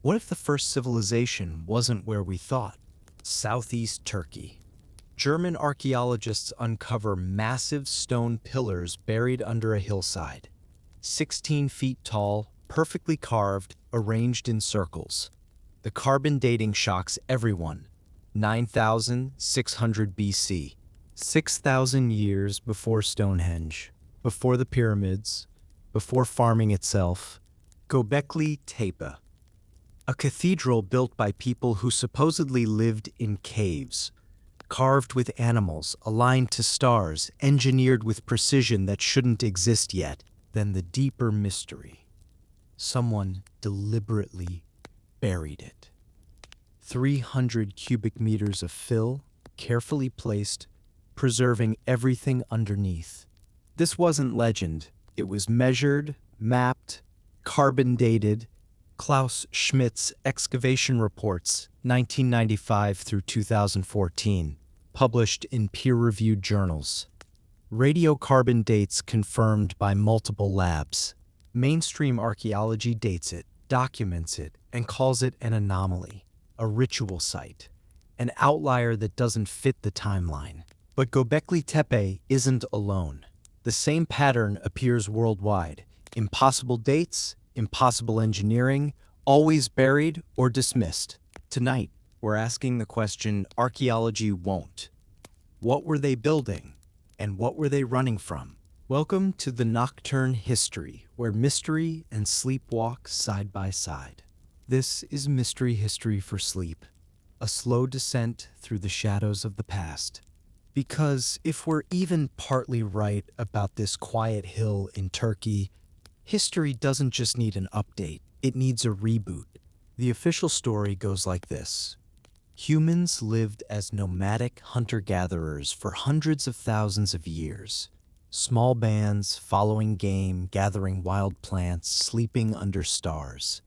What if the first civilization wasn't where we thought? Southeast Turkey. German archaeologists uncover massive stone pillars buried under a hillside. 16 feet tall, perfectly carved, arranged in circles. The carbon dating shocks everyone. 9,600 BC. 6,000 years before Stonehenge, before the pyramids, before farming itself. Göbekli Tepe. A cathedral built by people who supposedly lived in caves, carved with animals, aligned to stars, engineered with precision that shouldn't exist yet. Then the deeper mystery. Someone deliberately buried it. 300 cubic meters of fill, carefully placed, preserving everything underneath. This wasn't legend. It was measured, mapped, carbon dated. Klaus Schmidt's excavation reports, 1995 through 2014, published in peer-reviewed journals. Radiocarbon dates confirmed by multiple labs. Mainstream archaeology dates it, documents it, and calls it an anomaly, a ritual site, an outlier that doesn't fit the timeline. But Göbekli Tepe isn't alone. The same pattern appears worldwide. Impossible dates, impossible engineering, always buried or dismissed. Tonight, we're asking the question archaeology won't. What were they building? And what were they running from? Welcome to the Nocturne History, where mystery and sleep walk side by side. This is Mystery History for Sleep, a slow descent through the shadows of the past. Because if we're even partly right about this quiet hill in Turkey, history doesn't just need an update, it needs a reboot. The official story goes like this. Humans lived as nomadic hunter-gatherers for hundreds of thousands of years. Small bands following game, gathering wild plants, sleeping under stars.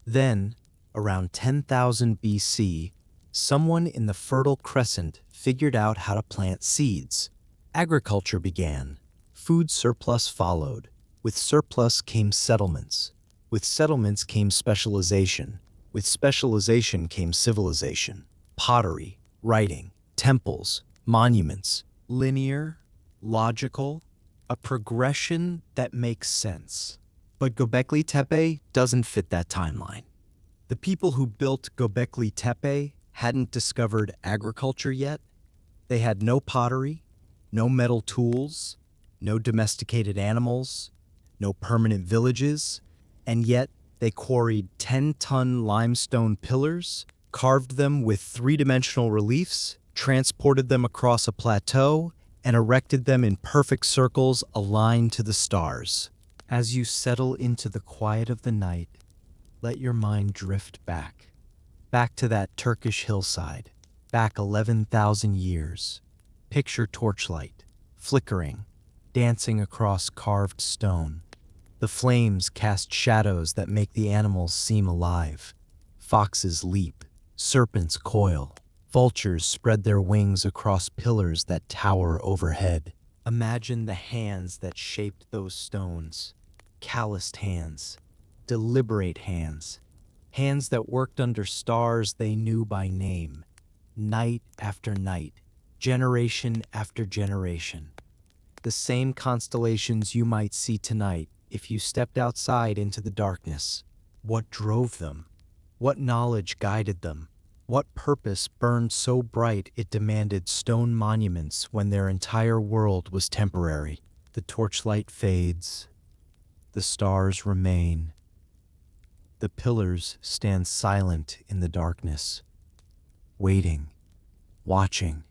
Then, around 10,000 BC, someone in the Fertile Crescent figured out how to plant seeds. Agriculture began. Food surplus followed. With surplus came settlements. With settlements came specialization. With specialization came civilization. Pottery, writing, temples, monuments. Linear, logical, a progression that makes sense. But Göbekli Tepe doesn't fit that timeline. The people who built Göbekli Tepe hadn't discovered agriculture yet. They had no pottery, no metal tools, no domesticated animals, no permanent villages, and yet they quarried 10-ton limestone pillars, carved them with three-dimensional reliefs, transported them across a plateau, and erected them in perfect circles aligned to the stars. As you settle into the quiet of the night, let your mind drift back. Back to that Turkish hillside, back 11,000 years. Picture torchlight, flickering, dancing across carved stone. The flames cast shadows that make the animals seem alive. Foxes leap, serpents coil, vultures spread their wings across pillars that tower overhead. Imagine the hands that shaped those stones. Calloused hands, deliberate hands. Hands that worked under stars they knew by name. Night after night, generation after generation. The same constellations you might see tonight if you stepped outside into the darkness. What drove them? What knowledge guided them? What purpose burned so bright it demanded stone monuments when their entire world was temporary? The torchlight fades. The stars remain. The pillars stand silent in the darkness, waiting, watching,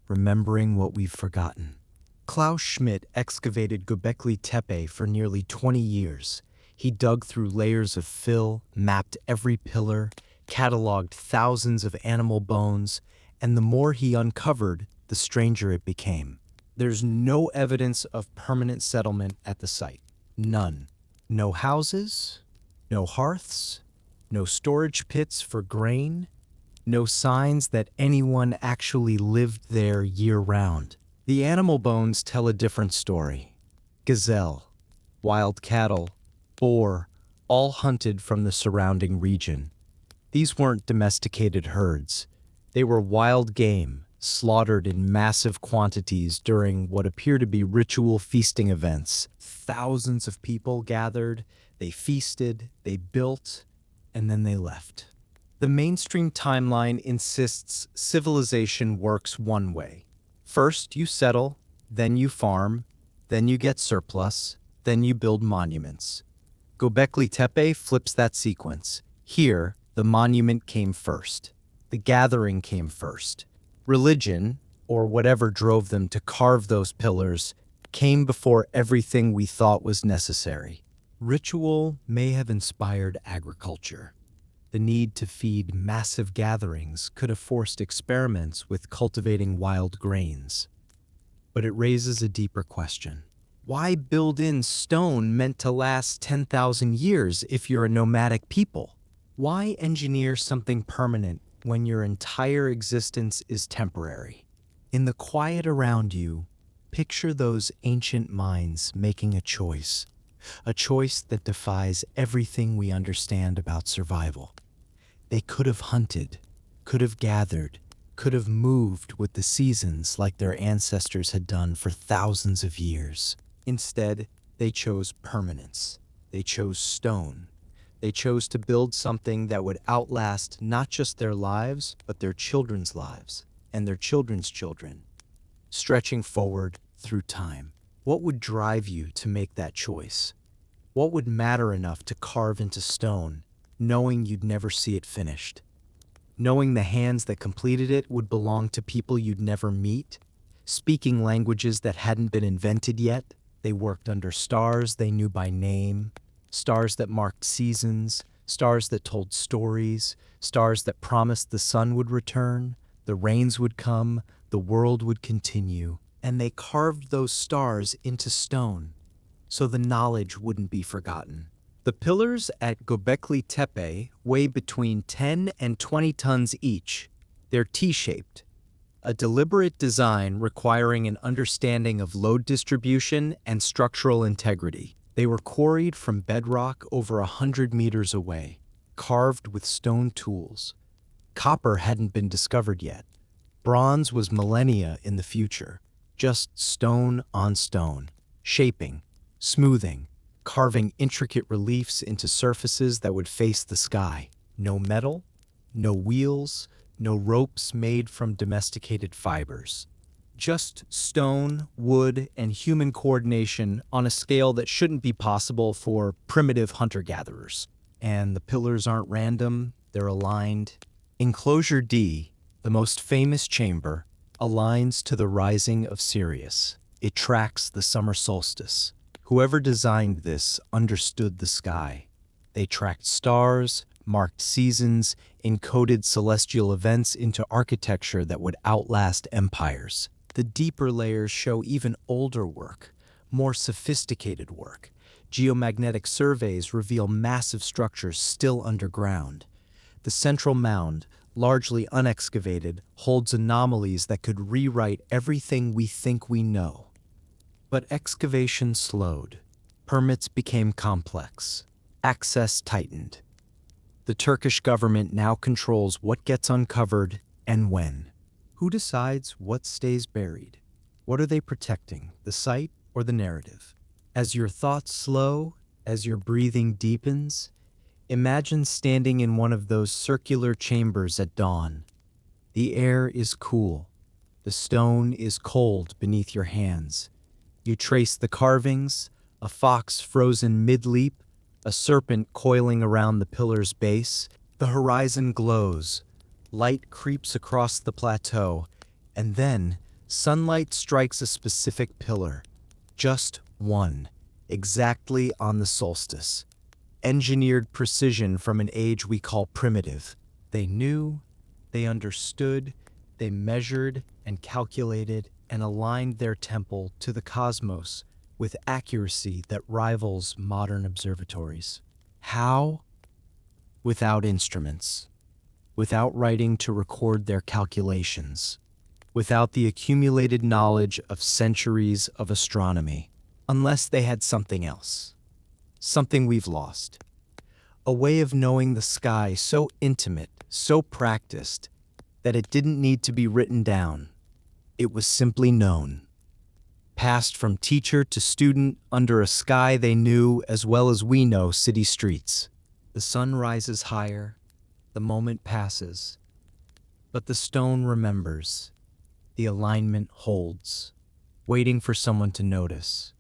remembering what we've forgotten. Klaus Schmidt excavated Göbekli Tepe for nearly 20 years. He dug through layers of fill, mapped every pillar, cataloged thousands of animal bones, and the more he uncovered, the stranger it became. There's no evidence of permanent settlement at the site. None. No houses, no hearths, no storage pits for grain, no signs that anyone actually lived there year-round. The animal bones tell a different story. Gazelle, wild cattle, boar, all hunted from the surrounding region. These weren't domesticated herds. They were wild game, slaughtered in massive quantities during what appear to be ritual feasting events. Thousands of people gathered, they feasted, they built, and then they left. The mainstream timeline insists civilization works one way. First you settle, then you farm, then you get surplus, then you build monuments. Göbekli Tepe flips that sequence. Here, the monument came first. The gathering came first. Religion, or whatever drove them to carve those pillars, came before everything we thought was necessary. Ritual may have inspired agriculture. The need to feed massive gatherings could have forced experiments with cultivating wild grains. But it raises a deeper question. Why build in stone meant to last 10,000 years if you're a nomadic people? Why engineer something permanent when your entire existence is temporary? In the quiet around you, picture those ancient minds making a choice that defies everything we understand about survival. They could have hunted, could have gathered, could have moved with the seasons like their ancestors had done for thousands of years. Instead, they chose permanence. They chose stone. They chose to build something that would outlast not just their lives, but their children's lives and their children's children, stretching forward through time. What would drive you to make that choice? What would matter enough to carve into stone, knowing you'd never see it finished? Knowing the hands that completed it would belong to people you'd never meet, speaking languages that hadn't been invented yet. They worked under stars they knew by name, stars that marked seasons, stars that told stories, stars that promised the sun would return, the rains would come, the world would continue. And they carved those stars into stone, so the knowledge wouldn't be forgotten. The pillars at Göbekli Tepe weigh between 10 and 20 tons each. They're T-shaped, a deliberate design requiring an understanding of load distribution and structural integrity. They were quarried from bedrock over 100 meters away, carved with stone tools. Copper hadn't been discovered yet. Bronze was millennia in the future, just stone on stone, shaping, smoothing, carving intricate reliefs into surfaces that would face the sky. No metal, no wheels, no ropes made from domesticated fibers. Just stone, wood, and human coordination on a scale that shouldn't be possible for primitive hunter-gatherers. And the pillars aren't random, they're aligned. Enclosure D, the most famous chamber, aligns to the rising of Sirius. It tracks the summer solstice. Whoever designed this understood the sky. They tracked stars, marked seasons, encoded celestial events into architecture that would outlast empires. The deeper layers show even older work, more sophisticated work. Geomagnetic surveys reveal massive structures still underground. The central mound, largely unexcavated, holds anomalies that could rewrite everything we think we know. But excavation slowed. Permits became complex. Access tightened. The Turkish government now controls what gets uncovered and when. Who decides what stays buried? What are they protecting, the site or the narrative? As your thoughts slow, as your breathing deepens, imagine standing in one of those circular chambers at dawn. The air is cool. The stone is cold beneath your hands. You trace the carvings, a fox frozen mid-leap, a serpent coiling around the pillar's base. The horizon glows. Light creeps across the plateau, and then sunlight strikes a specific pillar. Just one, exactly on the solstice. Engineered precision from an age we call primitive. They knew, they understood, they measured and calculated and aligned their temple to the cosmos with accuracy that rivals modern observatories. How? Without instruments, without writing to record their calculations, without the accumulated knowledge of centuries of astronomy, unless they had something else, something we've lost. a way of knowing the sky so intimate, so practiced, that it didn't need to be written down. It was simply known. Passed from teacher to student under a sky they knew as well as we know city streets. The sun rises higher, the moment passes, but the stone remembers. The alignment holds, waiting for someone to notice,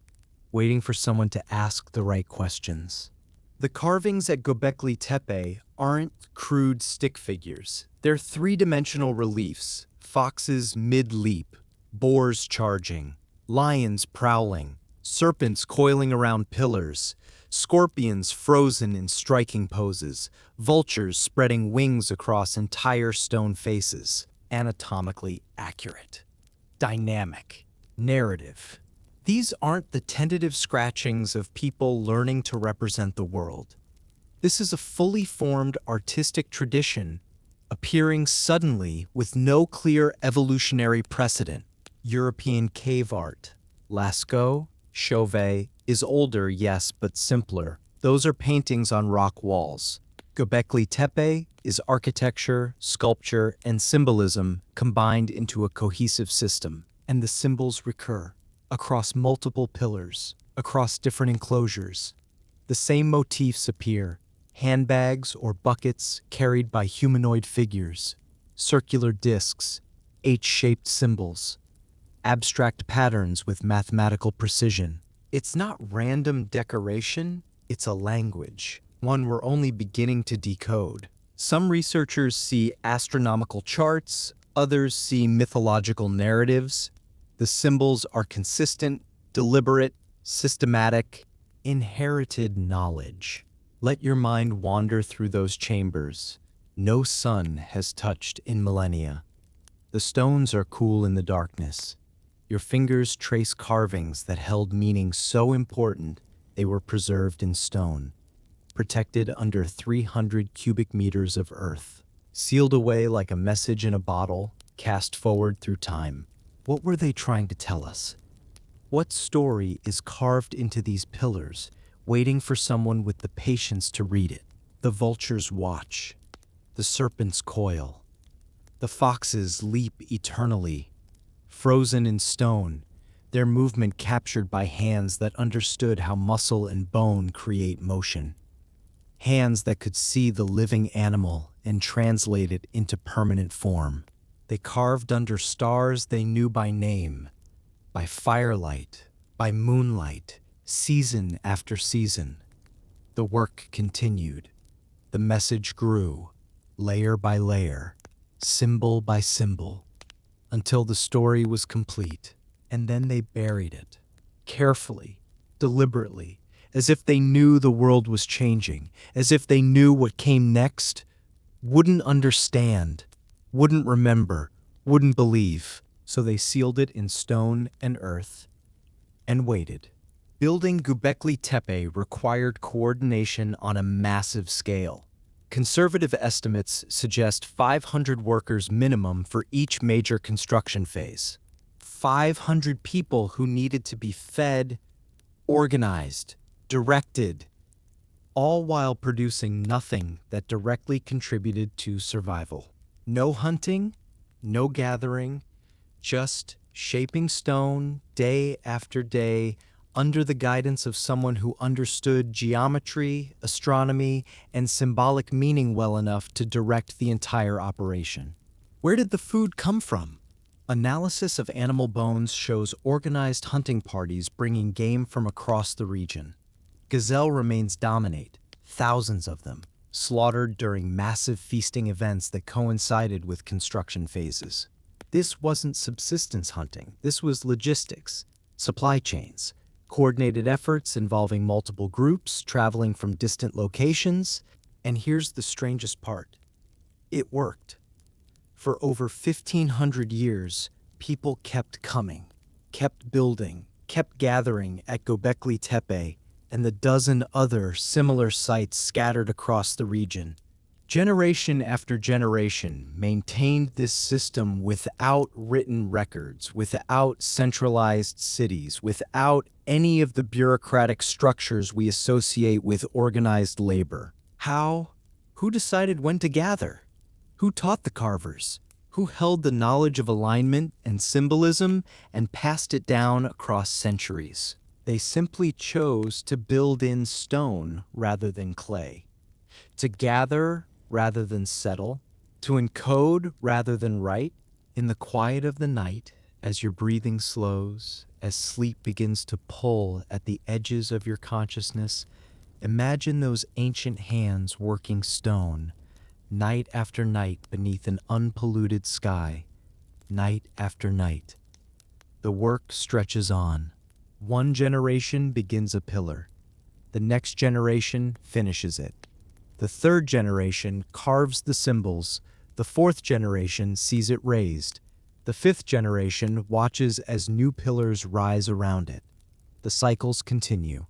waiting for someone to ask the right questions. The carvings at Göbekli Tepe aren't crude stick figures. They're three-dimensional reliefs: foxes mid-leap, boars charging, lions prowling, serpents coiling around pillars, scorpions frozen in striking poses, vultures spreading wings across entire stone faces. Anatomically accurate, dynamic, narrative. These aren't the tentative scratchings of people learning to represent the world. This is a fully formed artistic tradition appearing suddenly with no clear evolutionary precedent. European cave art, Lascaux, Chauvet, is older, yes, but simpler. Those are paintings on rock walls. Göbekli Tepe is architecture, sculpture, and symbolism combined into a cohesive system. And the symbols recur across multiple pillars, across different enclosures. The same motifs appear: handbags or buckets carried by humanoid figures, circular discs, H-shaped symbols, abstract patterns with mathematical precision. It's not random decoration, it's a language, one we're only beginning to decode. Some researchers see astronomical charts, others see mythological narratives. The symbols are consistent, deliberate, systematic, inherited knowledge. Let your mind wander through those chambers. No sun has touched in millennia. The stones are cool in the darkness. Your fingers trace carvings that held meaning so important they were preserved in stone, protected under 300 cubic meters of earth, sealed away like a message in a bottle, cast forward through time. What were they trying to tell us? What story is carved into these pillars, waiting for someone with the patience to read it? The vultures watch, the serpents coil, the foxes leap eternally, frozen in stone, their movement captured by hands that understood how muscle and bone create motion. Hands that could see the living animal and translate it into permanent form. They carved under stars they knew by name, by firelight, by moonlight, season after season. The work continued. The message grew, layer by layer, symbol by symbol, until the story was complete. And then they buried it, carefully, deliberately, as if they knew the world was changing, as if they knew what came next, wouldn't understand, wouldn't remember, wouldn't believe. So they sealed it in stone and earth and waited. Building Göbekli Tepe required coordination on a massive scale. Conservative estimates suggest 500 workers minimum for each major construction phase. 500 people who needed to be fed, organized, directed, all while producing nothing that directly contributed to survival. No hunting, no gathering, just shaping stone day after day under the guidance of someone who understood geometry, astronomy, and symbolic meaning well enough to direct the entire operation. Where did the food come from? Analysis of animal bones shows organized hunting parties bringing game from across the region. Gazelle remains dominate, thousands of them, slaughtered during massive feasting events that coincided with construction phases. This wasn't subsistence hunting, this was logistics, supply chains, coordinated efforts involving multiple groups traveling from distant locations. And here's the strangest part. It worked. For over 1,500 years, people kept coming, kept building, kept gathering at Göbekli Tepe and the dozen other similar sites scattered across the region. Generation after generation maintained this system without written records, without centralized cities, without any of the bureaucratic structures we associate with organized labor. How? Who decided when to gather? Who taught the carvers? Who held the knowledge of alignment and symbolism and passed it down across centuries? They simply chose to build in stone rather than clay, to gather rather than settle, to encode rather than write. In the quiet of the night, as your breathing slows, as sleep begins to pull at the edges of your consciousness, imagine those ancient hands working stone, night after night beneath an unpolluted sky, night after night. The work stretches on. One generation begins a pillar. The next generation finishes it. The third generation carves the symbols. The fourth generation sees it raised. The fifth generation watches as new pillars rise around it. The cycles continue.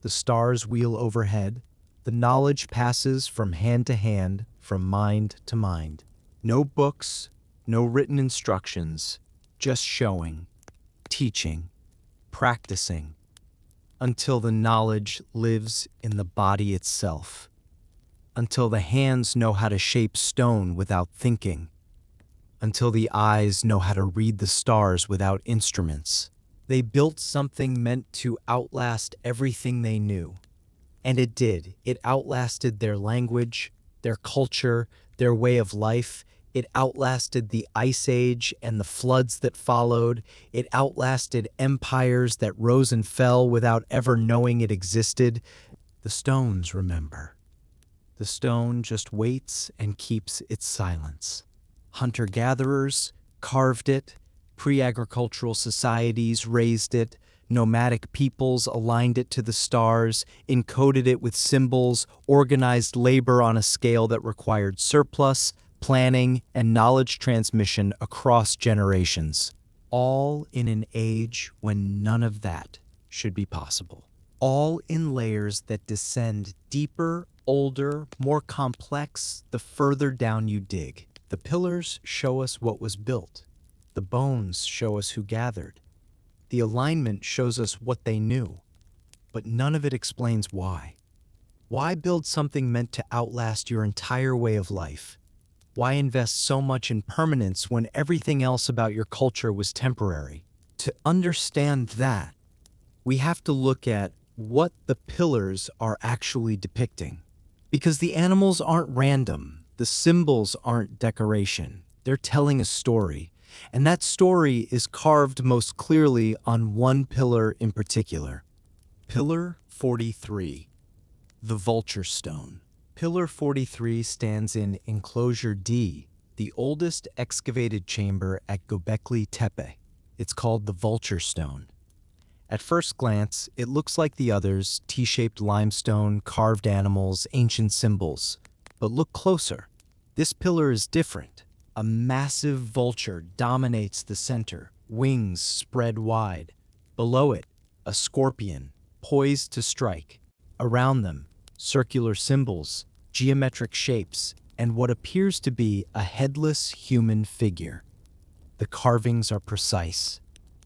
The stars wheel overhead. The knowledge passes from hand to hand, from mind to mind. No books, no written instructions, just showing, teaching, practicing, until the knowledge lives in the body itself, until the hands know how to shape stone without thinking, until the eyes know how to read the stars without instruments. They built something meant to outlast everything they knew. And it did. It outlasted their language, their culture, their way of life. It outlasted the Ice Age and the floods that followed. It outlasted empires that rose and fell without ever knowing it existed. The stones remember. The stone just waits and keeps its silence. Hunter-gatherers carved it. Pre-agricultural societies raised it. Nomadic peoples aligned it to the stars, encoded it with symbols, organized labor on a scale that required surplus, planning, and knowledge transmission across generations. All in an age when none of that should be possible. All in layers that descend deeper, older, more complex the further down you dig. The pillars show us what was built. The bones show us who gathered. The alignment shows us what they knew. But none of it explains why. Why build something meant to outlast your entire way of life? Why invest so much in permanence when everything else about your culture was temporary? To understand that, we have to look at what the pillars are actually depicting. Because the animals aren't random, the symbols aren't decoration. They're telling a story, and that story is carved most clearly on one pillar in particular. Pillar 43, the Vulture Stone. Pillar 43 stands in Enclosure D, the oldest excavated chamber at Göbekli Tepe. It's called the Vulture Stone. At first glance, it looks like the others, T-shaped limestone, carved animals, ancient symbols. But look closer. This pillar is different. A massive vulture dominates the center, wings spread wide. Below it, a scorpion, poised to strike. Around them, circular symbols, geometric shapes, and what appears to be a headless human figure. The carvings are precise,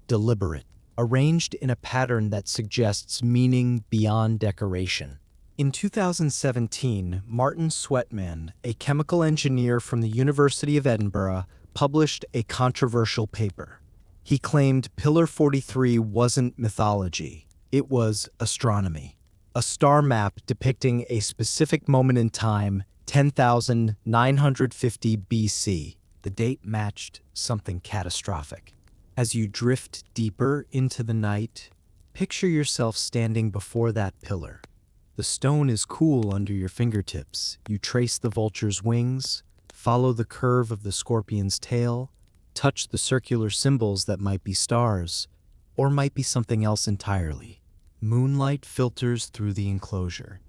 deliberate, arranged in a pattern that suggests meaning beyond decoration. In 2017, Martin Sweatman, a chemical engineer from the University of Edinburgh, published a controversial paper. He claimed Pillar 43 wasn't mythology, it was astronomy. A star map depicting a specific moment in time, 10,950 BC. The date matched something catastrophic. As you drift deeper into the night, picture yourself standing before that pillar. The stone is cool under your fingertips. You trace the vulture's wings, follow the curve of the scorpion's tail, touch the circular symbols that might be stars, or might be something else entirely. Moonlight filters through the enclosure.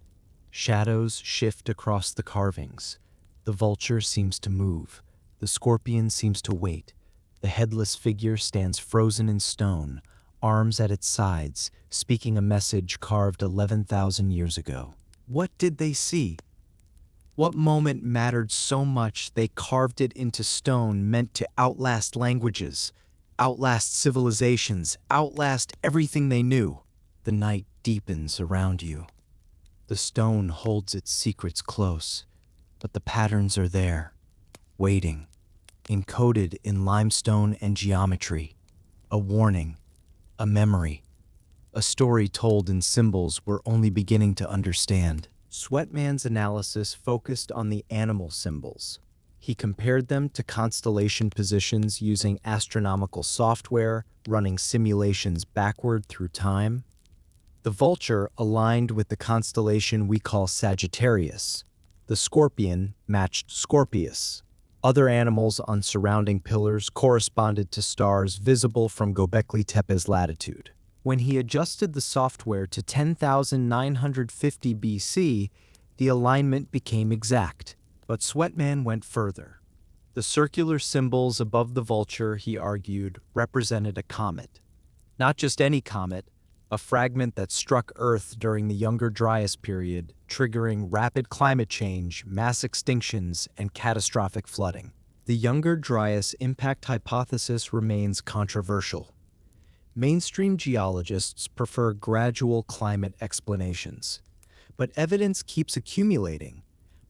Shadows shift across the carvings. The vulture seems to move. The scorpion seems to wait. The headless figure stands frozen in stone, arms at its sides, speaking a message carved 11,000 years ago. What did they see? What moment mattered so much they carved it into stone meant to outlast languages, outlast civilizations, outlast everything they knew? The night deepens around you. The stone holds its secrets close, but the patterns are there, waiting, encoded in limestone and geometry. A warning, a memory, a story told in symbols we're only beginning to understand. Sweatman's analysis focused on the animal symbols. He compared them to constellation positions using astronomical software, running simulations backward through time. The vulture aligned with the constellation we call Sagittarius. The scorpion matched Scorpius. Other animals on surrounding pillars corresponded to stars visible from Göbekli Tepe's latitude. When he adjusted the software to 10,950 BC, the alignment became exact. But Sweatman went further. The circular symbols above the vulture, he argued, represented a comet. Not just any comet, a fragment that struck Earth during the Younger Dryas period, triggering rapid climate change, mass extinctions, and catastrophic flooding. The Younger Dryas impact hypothesis remains controversial. Mainstream geologists prefer gradual climate explanations, but evidence keeps accumulating.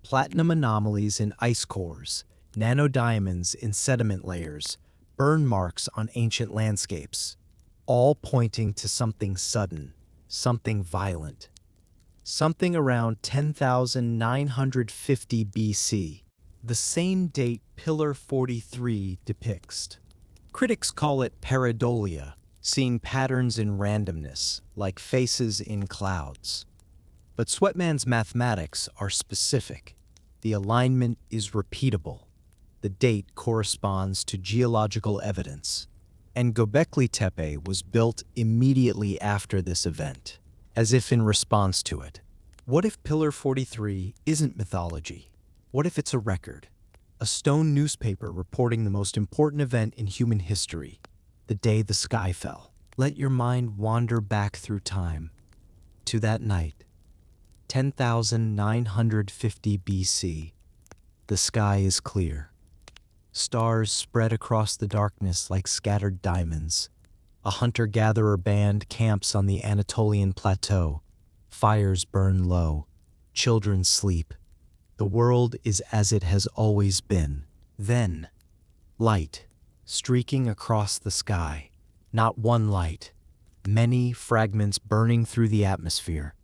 Platinum anomalies in ice cores, nanodiamonds in sediment layers, burn marks on ancient landscapes, all pointing to something sudden, something violent. Something around 10,950 BC, the same date Pillar 43 depicts. Critics call it pareidolia, seeing patterns in randomness, like faces in clouds. But Sweatman's mathematics are specific. The alignment is repeatable. The date corresponds to geological evidence. And Göbekli Tepe was built immediately after this event, as if in response to it. What if Pillar 43 isn't mythology? What if it's a record? A stone newspaper reporting the most important event in human history, the day the sky fell. Let your mind wander back through time to that night. 10,950 BC. The sky is clear. Stars spread across the darkness like scattered diamonds. A hunter-gatherer band camps on the Anatolian plateau. Fires burn low. Children sleep. The world is as it has always been. Then, light, streaking across the sky. Not one light. Many fragments burning through the atmosphere.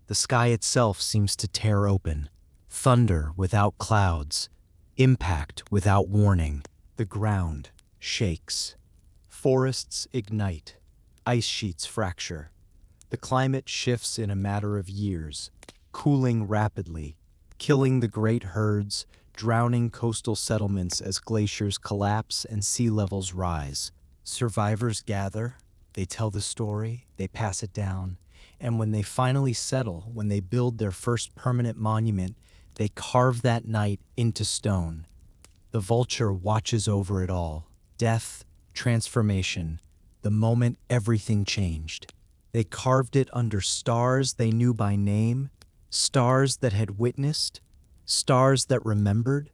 The sky itself seems to tear open. Thunder without clouds. Impact without warning. The ground shakes. Forests ignite. Ice sheets fracture. The climate shifts in a matter of years, cooling rapidly, killing the great herds, drowning coastal settlements as glaciers collapse and sea levels rise. Survivors gather, they tell the story, they pass it down, and when they finally settle, when they build their first permanent monument, they carve that night into stone. The vulture watches over it all. Death, transformation, the moment everything changed. They carved it under stars they knew by name, stars that had witnessed, stars that remembered,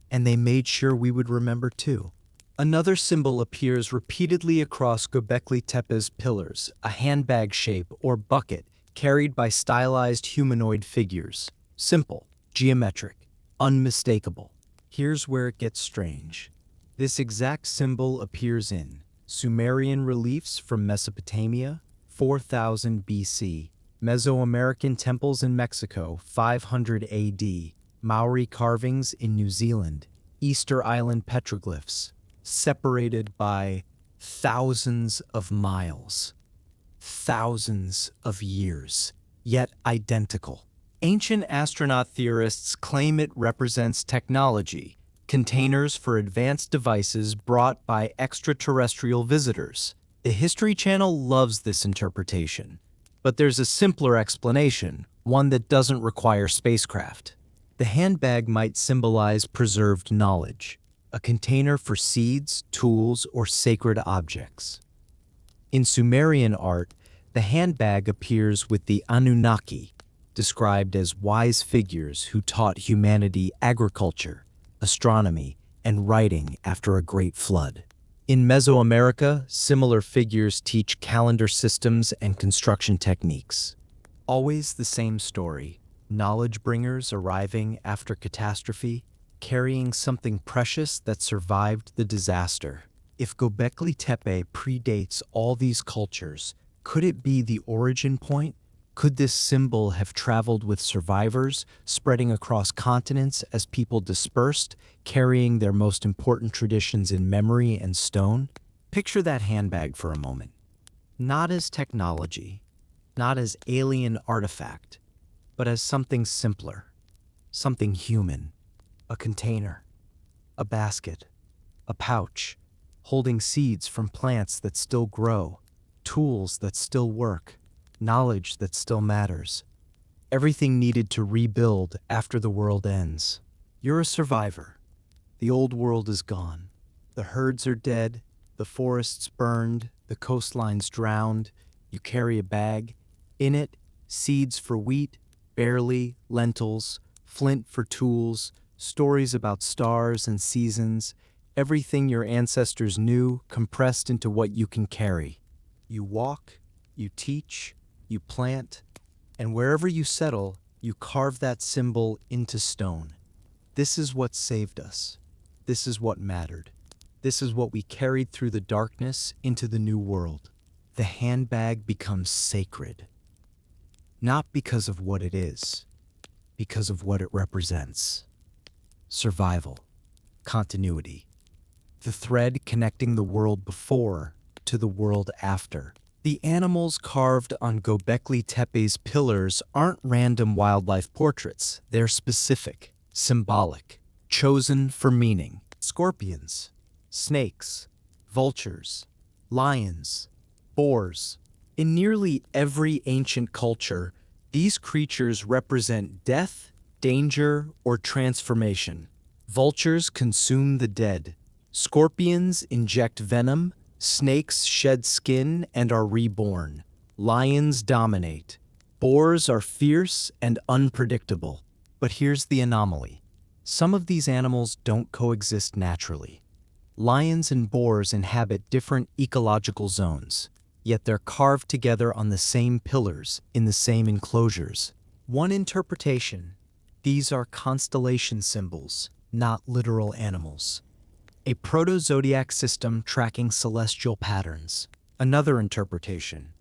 and they made sure we would remember too. Another symbol appears repeatedly across Göbekli Tepe's pillars, a handbag shape or bucket carried by stylized humanoid figures. Simple, geometric, unmistakable. Here's where it gets strange. This exact symbol appears in Sumerian reliefs from Mesopotamia, 4000 BC, Mesoamerican temples in Mexico, 500 AD, Maori carvings in New Zealand, Easter Island petroglyphs, separated by thousands of miles, thousands of years, yet identical. Ancient astronaut theorists claim it represents technology, containers for advanced devices brought by extraterrestrial visitors. The History Channel loves this interpretation, but there's a simpler explanation, one that doesn't require spacecraft. The handbag might symbolize preserved knowledge, a container for seeds, tools, or sacred objects. In Sumerian art, the handbag appears with the Anunnaki, described as wise figures who taught humanity agriculture, astronomy, and writing after a great flood. In Mesoamerica, similar figures teach calendar systems and construction techniques. Always the same story. Knowledge bringers arriving after catastrophe, carrying something precious that survived the disaster. If Göbekli Tepe predates all these cultures, could it be the origin point? Could this symbol have traveled with survivors, spreading across continents as people dispersed, carrying their most important traditions in memory and stone? Picture that handbag for a moment. Not as technology, not as alien artifact, but as something simpler, something human. A container, a basket, a pouch, holding seeds from plants that still grow, tools that still work, knowledge that still matters. Everything needed to rebuild after the world ends. You're a survivor. The old world is gone. The herds are dead, the forests burned, the coastlines drowned. You carry a bag. In it, seeds for wheat, barley, lentils, flint for tools, stories about stars and seasons, everything your ancestors knew compressed into what you can carry. You walk, you teach, you plant, and wherever you settle, you carve that symbol into stone. This is what saved us. This is what mattered. This is what we carried through the darkness into the new world. The handbag becomes sacred. Not because of what it is, because of what it represents. Survival, continuity, the thread connecting the world before to the world after. The animals carved on Göbekli Tepe's pillars aren't random wildlife portraits. They're specific, symbolic, chosen for meaning. Scorpions, snakes, vultures, lions, boars. In nearly every ancient culture, these creatures represent death, danger, or transformation. Vultures consume the dead. Scorpions inject venom. Snakes shed skin and are reborn. Lions dominate. Boars are fierce and unpredictable. But here's the anomaly. Some of these animals don't coexist naturally. Lions and boars inhabit different ecological zones, yet they're carved together on the same pillars in the same enclosures. One interpretation: these are constellation symbols, not literal animals. A proto-zodiac system tracking celestial patterns. Another interpretation: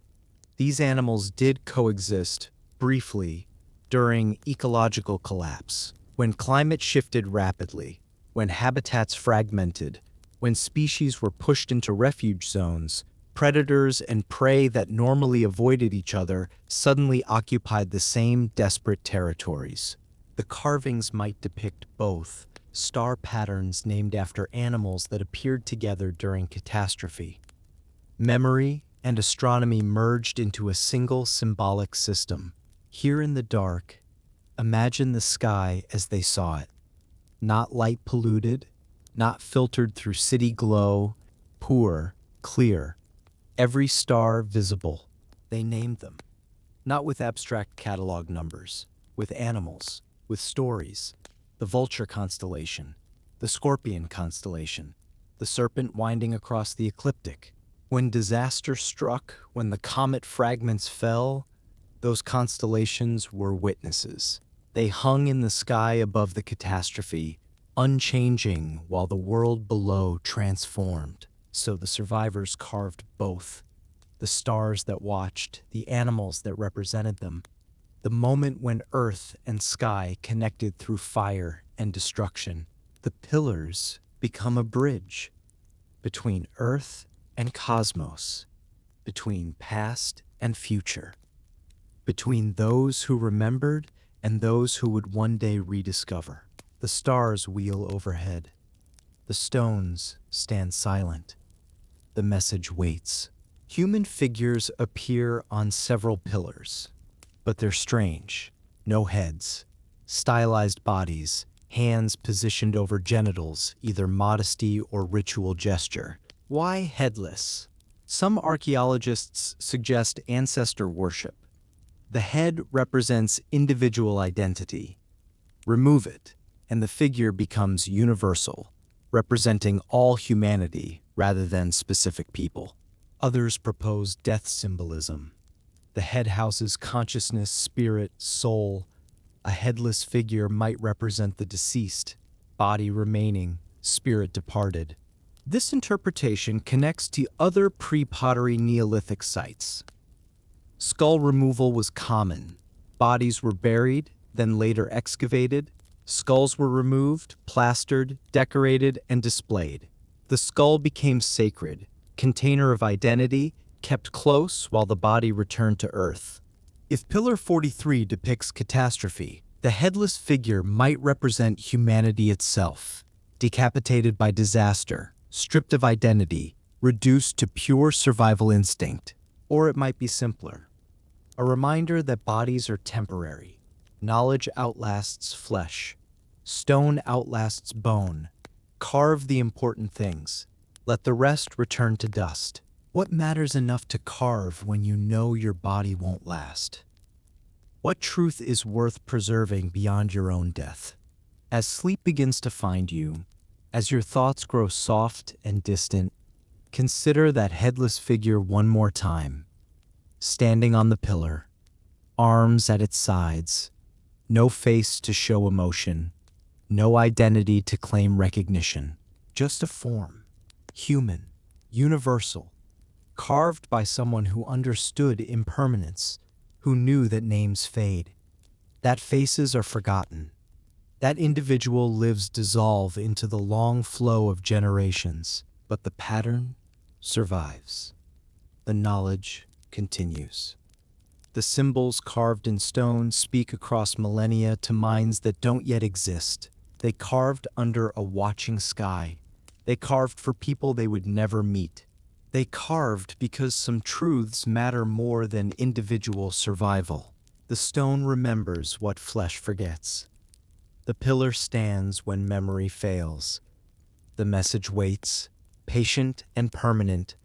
these animals did coexist, briefly, during ecological collapse, when climate shifted rapidly, when habitats fragmented, when species were pushed into refuge zones. Predators and prey that normally avoided each other suddenly occupied the same desperate territories. The carvings might depict both, star patterns named after animals that appeared together during catastrophe. Memory and astronomy merged into a single symbolic system. Here in the dark, imagine the sky as they saw it. Not light polluted, not filtered through city glow, poor, clear. Every star visible. They named them, not with abstract catalog numbers, with animals, with stories. The vulture constellation, the scorpion constellation, the serpent winding across the ecliptic. When disaster struck, when the comet fragments fell, those constellations were witnesses. They hung in the sky above the catastrophe, unchanging while the world below transformed. So the survivors carved both, the stars that watched, the animals that represented them. The moment when earth and sky connected through fire and destruction. The pillars become a bridge between earth and cosmos, between past and future, between those who remembered and those who would one day rediscover. The stars wheel overhead. The stones stand silent. The message waits. Human figures appear on several pillars, but they're strange. No heads, stylized bodies, hands positioned over genitals, either modesty or ritual gesture. Why headless? Some archaeologists suggest ancestor worship. The head represents individual identity. Remove it, and the figure becomes universal, representing all humanity rather than specific people. Others propose death symbolism. The head houses consciousness, spirit, soul. A headless figure might represent the deceased, body remaining, spirit departed. This interpretation connects to other pre-pottery Neolithic sites. Skull removal was common. Bodies were buried, then later excavated. Skulls were removed, plastered, decorated, and displayed. The skull became sacred, container of identity, kept close while the body returned to Earth. If Pillar 43 depicts catastrophe, the headless figure might represent humanity itself, decapitated by disaster, stripped of identity, reduced to pure survival instinct. Or it might be simpler. A reminder that bodies are temporary. Knowledge outlasts flesh. Stone outlasts bone. Carve the important things. Let the rest return to dust. What matters enough to carve when you know your body won't last? What truth is worth preserving beyond your own death? As sleep begins to find you, as your thoughts grow soft and distant, consider that headless figure one more time, standing on the pillar, arms at its sides, no face to show emotion, no identity to claim recognition, just a form, human, universal, carved by someone who understood impermanence, who knew that names fade, that faces are forgotten. That individual lives dissolve into the long flow of generations, but the pattern survives. The knowledge continues. The symbols carved in stone speak across millennia to minds that don't yet exist. They carved under a watching sky. They carved for people they would never meet. They carved because some truths matter more than individual survival. The stone remembers what flesh forgets. The pillar stands when memory fails. The message waits, patient and permanent,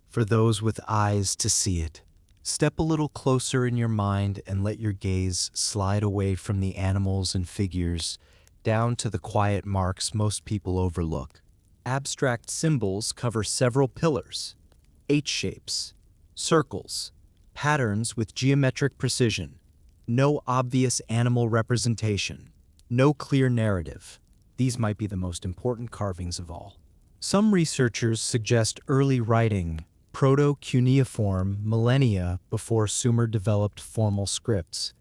for those with eyes to see it. Step a little closer in your mind and let your gaze slide away from the animals and figures, down to the quiet marks most people overlook. Abstract symbols cover several pillars: H-shapes, circles, patterns with geometric precision, no obvious animal representation, no clear narrative. These might be the most important carvings of all. Some researchers suggest early writing, proto-cuneiform, millennia before Sumer developed formal scripts.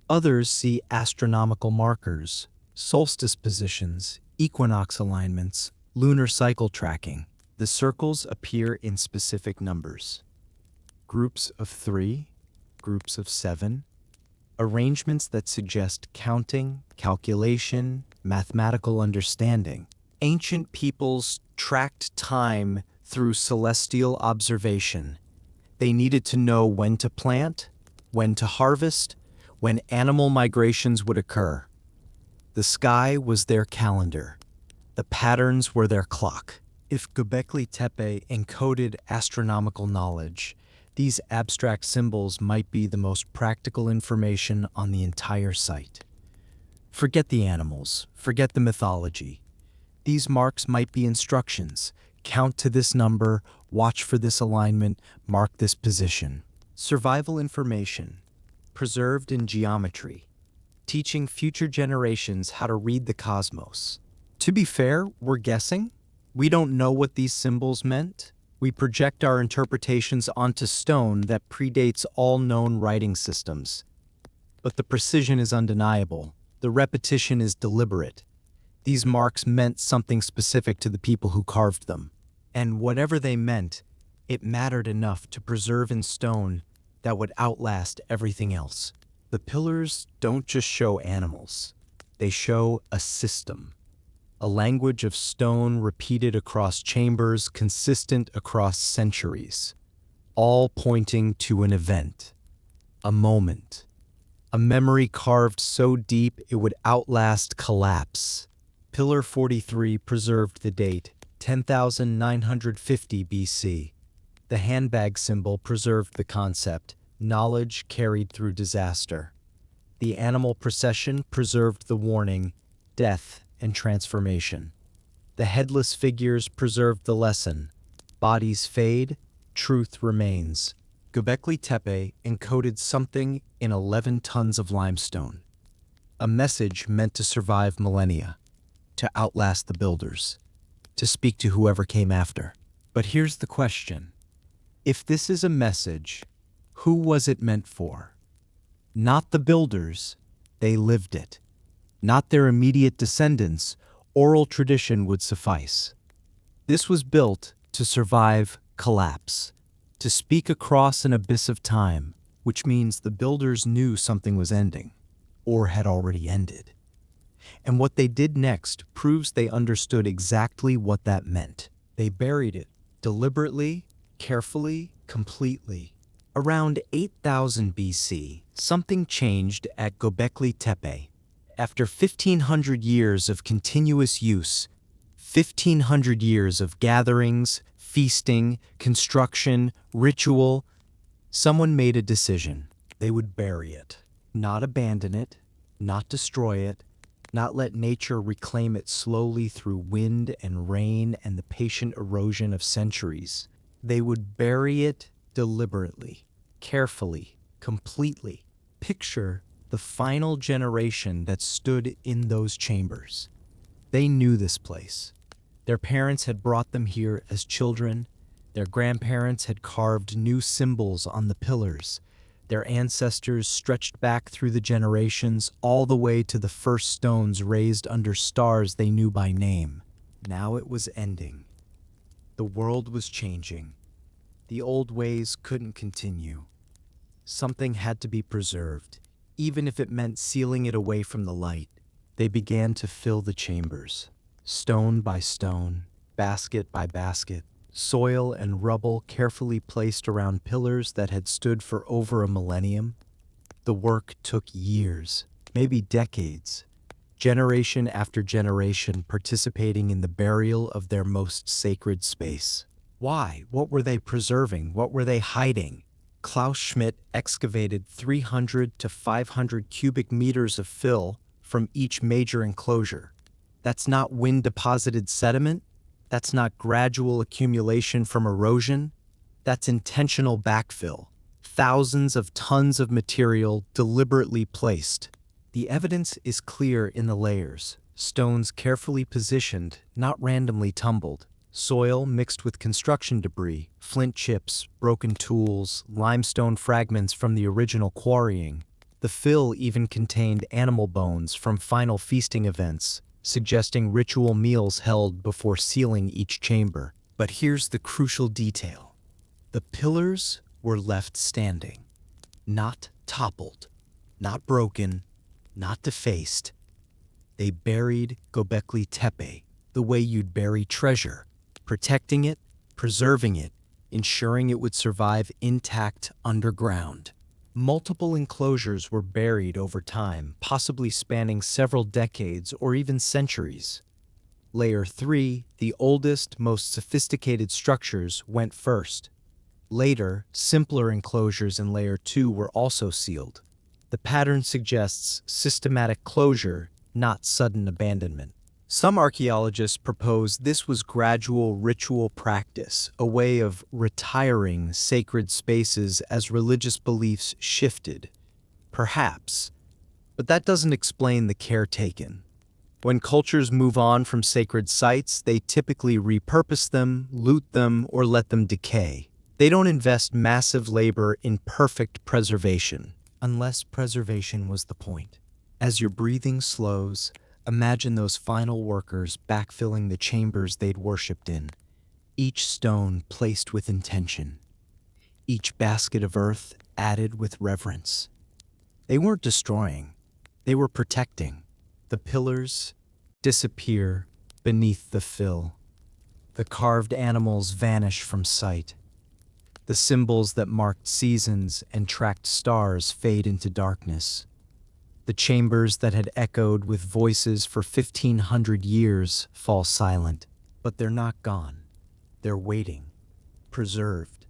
Others see astronomical markers, solstice positions, equinox alignments, lunar cycle tracking. The circles appear in specific numbers. Groups of 3, groups of 7, arrangements that suggest counting, calculation, mathematical understanding. Ancient peoples tracked time through celestial observation. They needed to know when to plant, when to harvest, when animal migrations would occur. The sky was their calendar. The patterns were their clock. If Göbekli Tepe encoded astronomical knowledge, these abstract symbols might be the most practical information on the entire site. Forget the animals, forget the mythology. These marks might be instructions. Count to this number, watch for this alignment, mark this position. Survival information, preserved in geometry, teaching future generations how to read the cosmos. To be fair, we're guessing. We don't know what these symbols meant. We project our interpretations onto stone that predates all known writing systems. But the precision is undeniable. The repetition is deliberate. These marks meant something specific to the people who carved them. And whatever they meant, it mattered enough to preserve in stone that would outlast everything else. The pillars don't just show animals. They show a system. A language of stone repeated across chambers, consistent across centuries, all pointing to an event, a moment, a memory carved so deep it would outlast collapse. Pillar 43 preserved the date, 10,950 BC. The handbag symbol preserved the concept, knowledge carried through disaster. The animal procession preserved the warning, death and transformation. The headless figures preserved the lesson. Bodies fade, truth remains. Göbekli Tepe encoded something in 11 tons of limestone, a message meant to survive millennia, to outlast the builders, to speak to whoever came after. But here's the question. If this is a message, who was it meant for? Not the builders, they lived it. Not their immediate descendants, oral tradition would suffice. This was built to survive collapse, to speak across an abyss of time, which means the builders knew something was ending, or had already ended. And what they did next proves they understood exactly what that meant. They buried it deliberately, carefully, completely. Around 8000 BC, something changed at Göbekli Tepe. After 1500 years of continuous use, 1500 years of gatherings, feasting, construction, ritual, someone made a decision. They would bury it, not abandon it, not destroy it, not let nature reclaim it slowly through wind and rain and the patient erosion of centuries. They would bury it deliberately, carefully, completely. Picture the final generation that stood in those chambers. They knew this place. Their parents had brought them here as children. Their grandparents had carved new symbols on the pillars. Their ancestors stretched back through the generations all the way to the first stones raised under stars they knew by name. Now it was ending. The world was changing. The old ways couldn't continue. Something had to be preserved, even if it meant sealing it away from the light. They began to fill the chambers, stone by stone, basket by basket, soil and rubble carefully placed around pillars that had stood for over a millennium. The work took years, maybe decades, generation after generation participating in the burial of their most sacred space. Why? What were they preserving? What were they hiding? Klaus Schmidt excavated 300 to 500 cubic meters of fill from each major enclosure. That's not wind-deposited sediment. That's not gradual accumulation from erosion. That's intentional backfill. Thousands of tons of material deliberately placed. The evidence is clear in the layers. Stones carefully positioned, not randomly tumbled. Soil mixed with construction debris, flint chips, broken tools, limestone fragments from the original quarrying. The fill even contained animal bones from final feasting events, suggesting ritual meals held before sealing each chamber. But here's the crucial detail. The pillars were left standing, not toppled, not broken, not defaced. They buried Göbekli Tepe the way you'd bury treasure, protecting it, preserving it, ensuring it would survive intact underground. Multiple enclosures were buried over time, possibly spanning several decades or even centuries. Layer 3, the oldest, most sophisticated structures, went first. Later, simpler enclosures in Layer 2 were also sealed. The pattern suggests systematic closure, not sudden abandonment. Some archaeologists propose this was gradual ritual practice, a way of retiring sacred spaces as religious beliefs shifted. Perhaps. But that doesn't explain the care taken. When cultures move on from sacred sites, they typically repurpose them, loot them, or let them decay. They don't invest massive labor in perfect preservation, unless preservation was the point. As your breathing slows, imagine those final workers backfilling the chambers they'd worshipped in, each stone placed with intention, each basket of earth added with reverence. They weren't destroying, they were protecting. The pillars disappear beneath the fill. The carved animals vanish from sight. The symbols that marked seasons and tracked stars fade into darkness. The chambers that had echoed with voices for 1500 years fall silent. But they're not gone. They're waiting, preserved,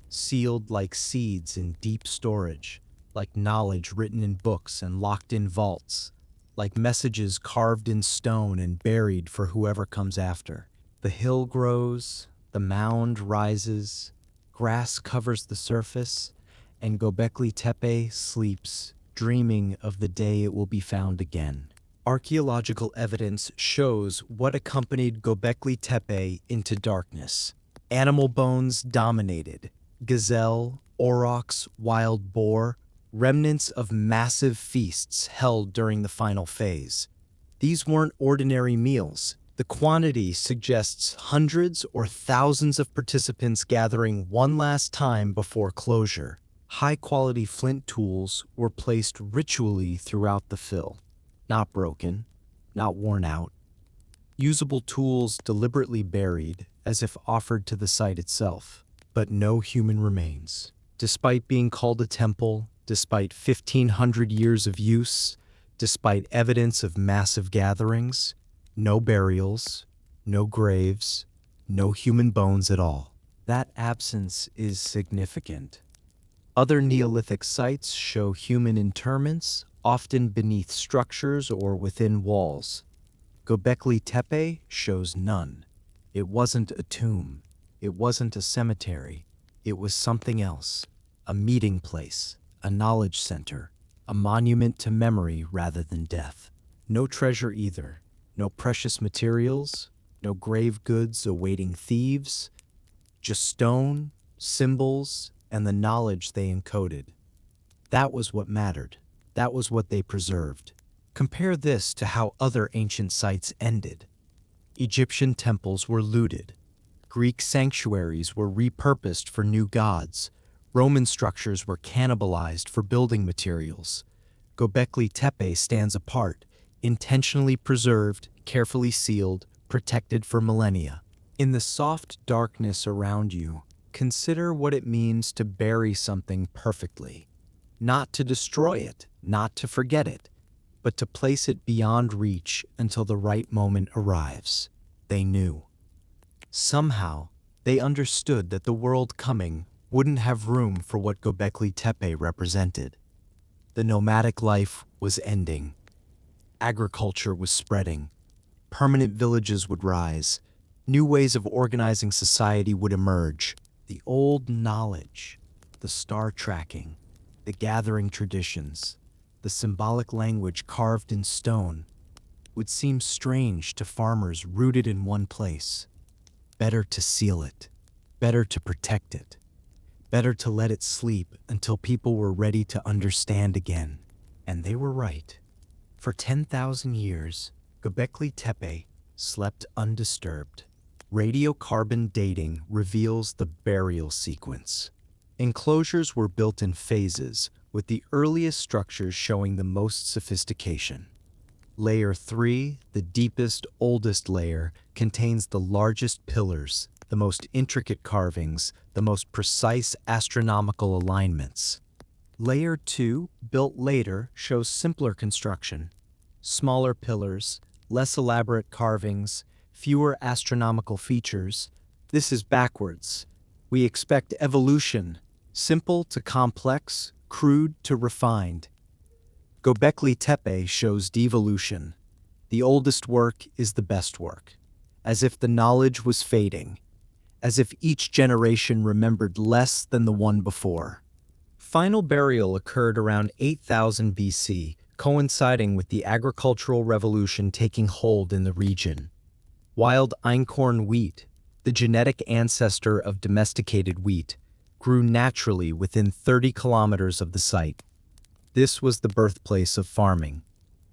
sealed like seeds in deep storage, like knowledge written in books and locked in vaults, like messages carved in stone and buried for whoever comes after. The hill grows, the mound rises, Grass covers the surface, and Göbekli Tepe sleeps, dreaming of the day it will be found again. Archaeological evidence shows what accompanied Göbekli Tepe into darkness. Animal bones dominated: gazelle, aurochs, wild boar, remnants of massive feasts held during the final phase. These weren't ordinary meals. The quantity suggests hundreds or thousands of participants gathering one last time before closure. High-quality flint tools were placed ritually throughout the fill. Not broken, not worn out. Usable tools deliberately buried, as if offered to the site itself. But no human remains. Despite being called a temple, despite 1,500 years of use, despite evidence of massive gatherings, no burials, no graves, no human bones at all. That absence is significant. Other Neolithic sites show human interments, often beneath structures or within walls. Göbekli Tepe shows none. It wasn't a tomb. It wasn't a cemetery. It was something else. A meeting place, a knowledge center, a monument to memory rather than death. No treasure either. No precious materials, no grave goods awaiting thieves, just stone, symbols, and the knowledge they encoded. That was what mattered. That was what they preserved. Compare this to how other ancient sites ended. Egyptian temples were looted. Greek sanctuaries were repurposed for new gods. Roman structures were cannibalized for building materials. Göbekli Tepe stands apart, intentionally preserved, carefully sealed, protected for millennia. In the soft darkness around you, consider what it means to bury something perfectly. Not to destroy it, not to forget it, but to place it beyond reach until the right moment arrives. They knew. Somehow, they understood that the world coming wouldn't have room for what Göbekli Tepe represented. The nomadic life was ending. Agriculture was spreading. Permanent villages would rise. New ways of organizing society would emerge. The old knowledge, the star tracking, the gathering traditions, the symbolic language carved in stone would seem strange to farmers rooted in one place. Better to seal it. Better to protect it. Better to let it sleep until people were ready to understand again. And they were right. For 10,000 years, Göbekli Tepe slept undisturbed. Radiocarbon dating reveals the burial sequence. Enclosures were built in phases, with the earliest structures showing the most sophistication. Layer 3, the deepest, oldest layer, contains the largest pillars, the most intricate carvings, the most precise astronomical alignments. Layer 2, built later, shows simpler construction. Smaller pillars, less elaborate carvings, fewer astronomical features. This is backwards. We expect evolution, simple to complex, crude to refined. Göbekli Tepe shows devolution. The oldest work is the best work, as if the knowledge was fading, as if each generation remembered less than the one before. Final burial occurred around 8000 BC, coinciding with the agricultural revolution taking hold in the region. Wild einkorn wheat, the genetic ancestor of domesticated wheat, grew naturally within 30 kilometers of the site. This was the birthplace of farming.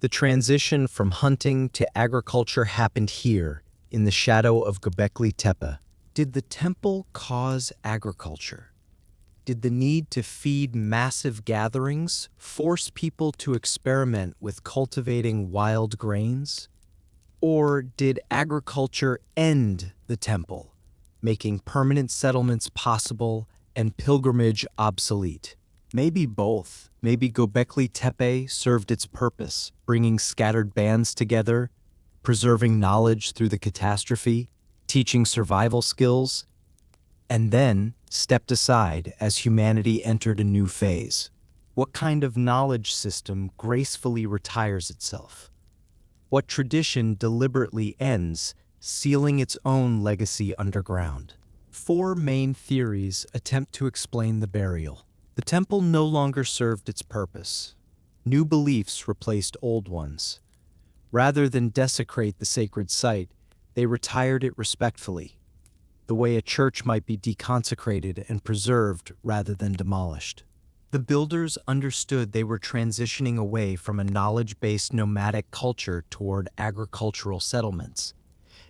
The transition from hunting to agriculture happened here, in the shadow of Göbekli Tepe. Did the temple cause agriculture? Did the need to feed massive gatherings force people to experiment with cultivating wild grains? Or did agriculture end the temple, making permanent settlements possible and pilgrimage obsolete? Maybe both. Maybe Göbekli Tepe served its purpose, bringing scattered bands together, preserving knowledge through the catastrophe, teaching survival skills, and then stepped aside as humanity entered a new phase. What kind of knowledge system gracefully retires itself? What tradition deliberately ends, sealing its own legacy underground? Four main theories attempt to explain the burial. The temple no longer served its purpose. New beliefs replaced old ones. Rather than desecrate the sacred site, they retired it respectfully, the way a church might be deconsecrated and preserved rather than demolished. The builders understood they were transitioning away from a knowledge-based nomadic culture toward agricultural settlements.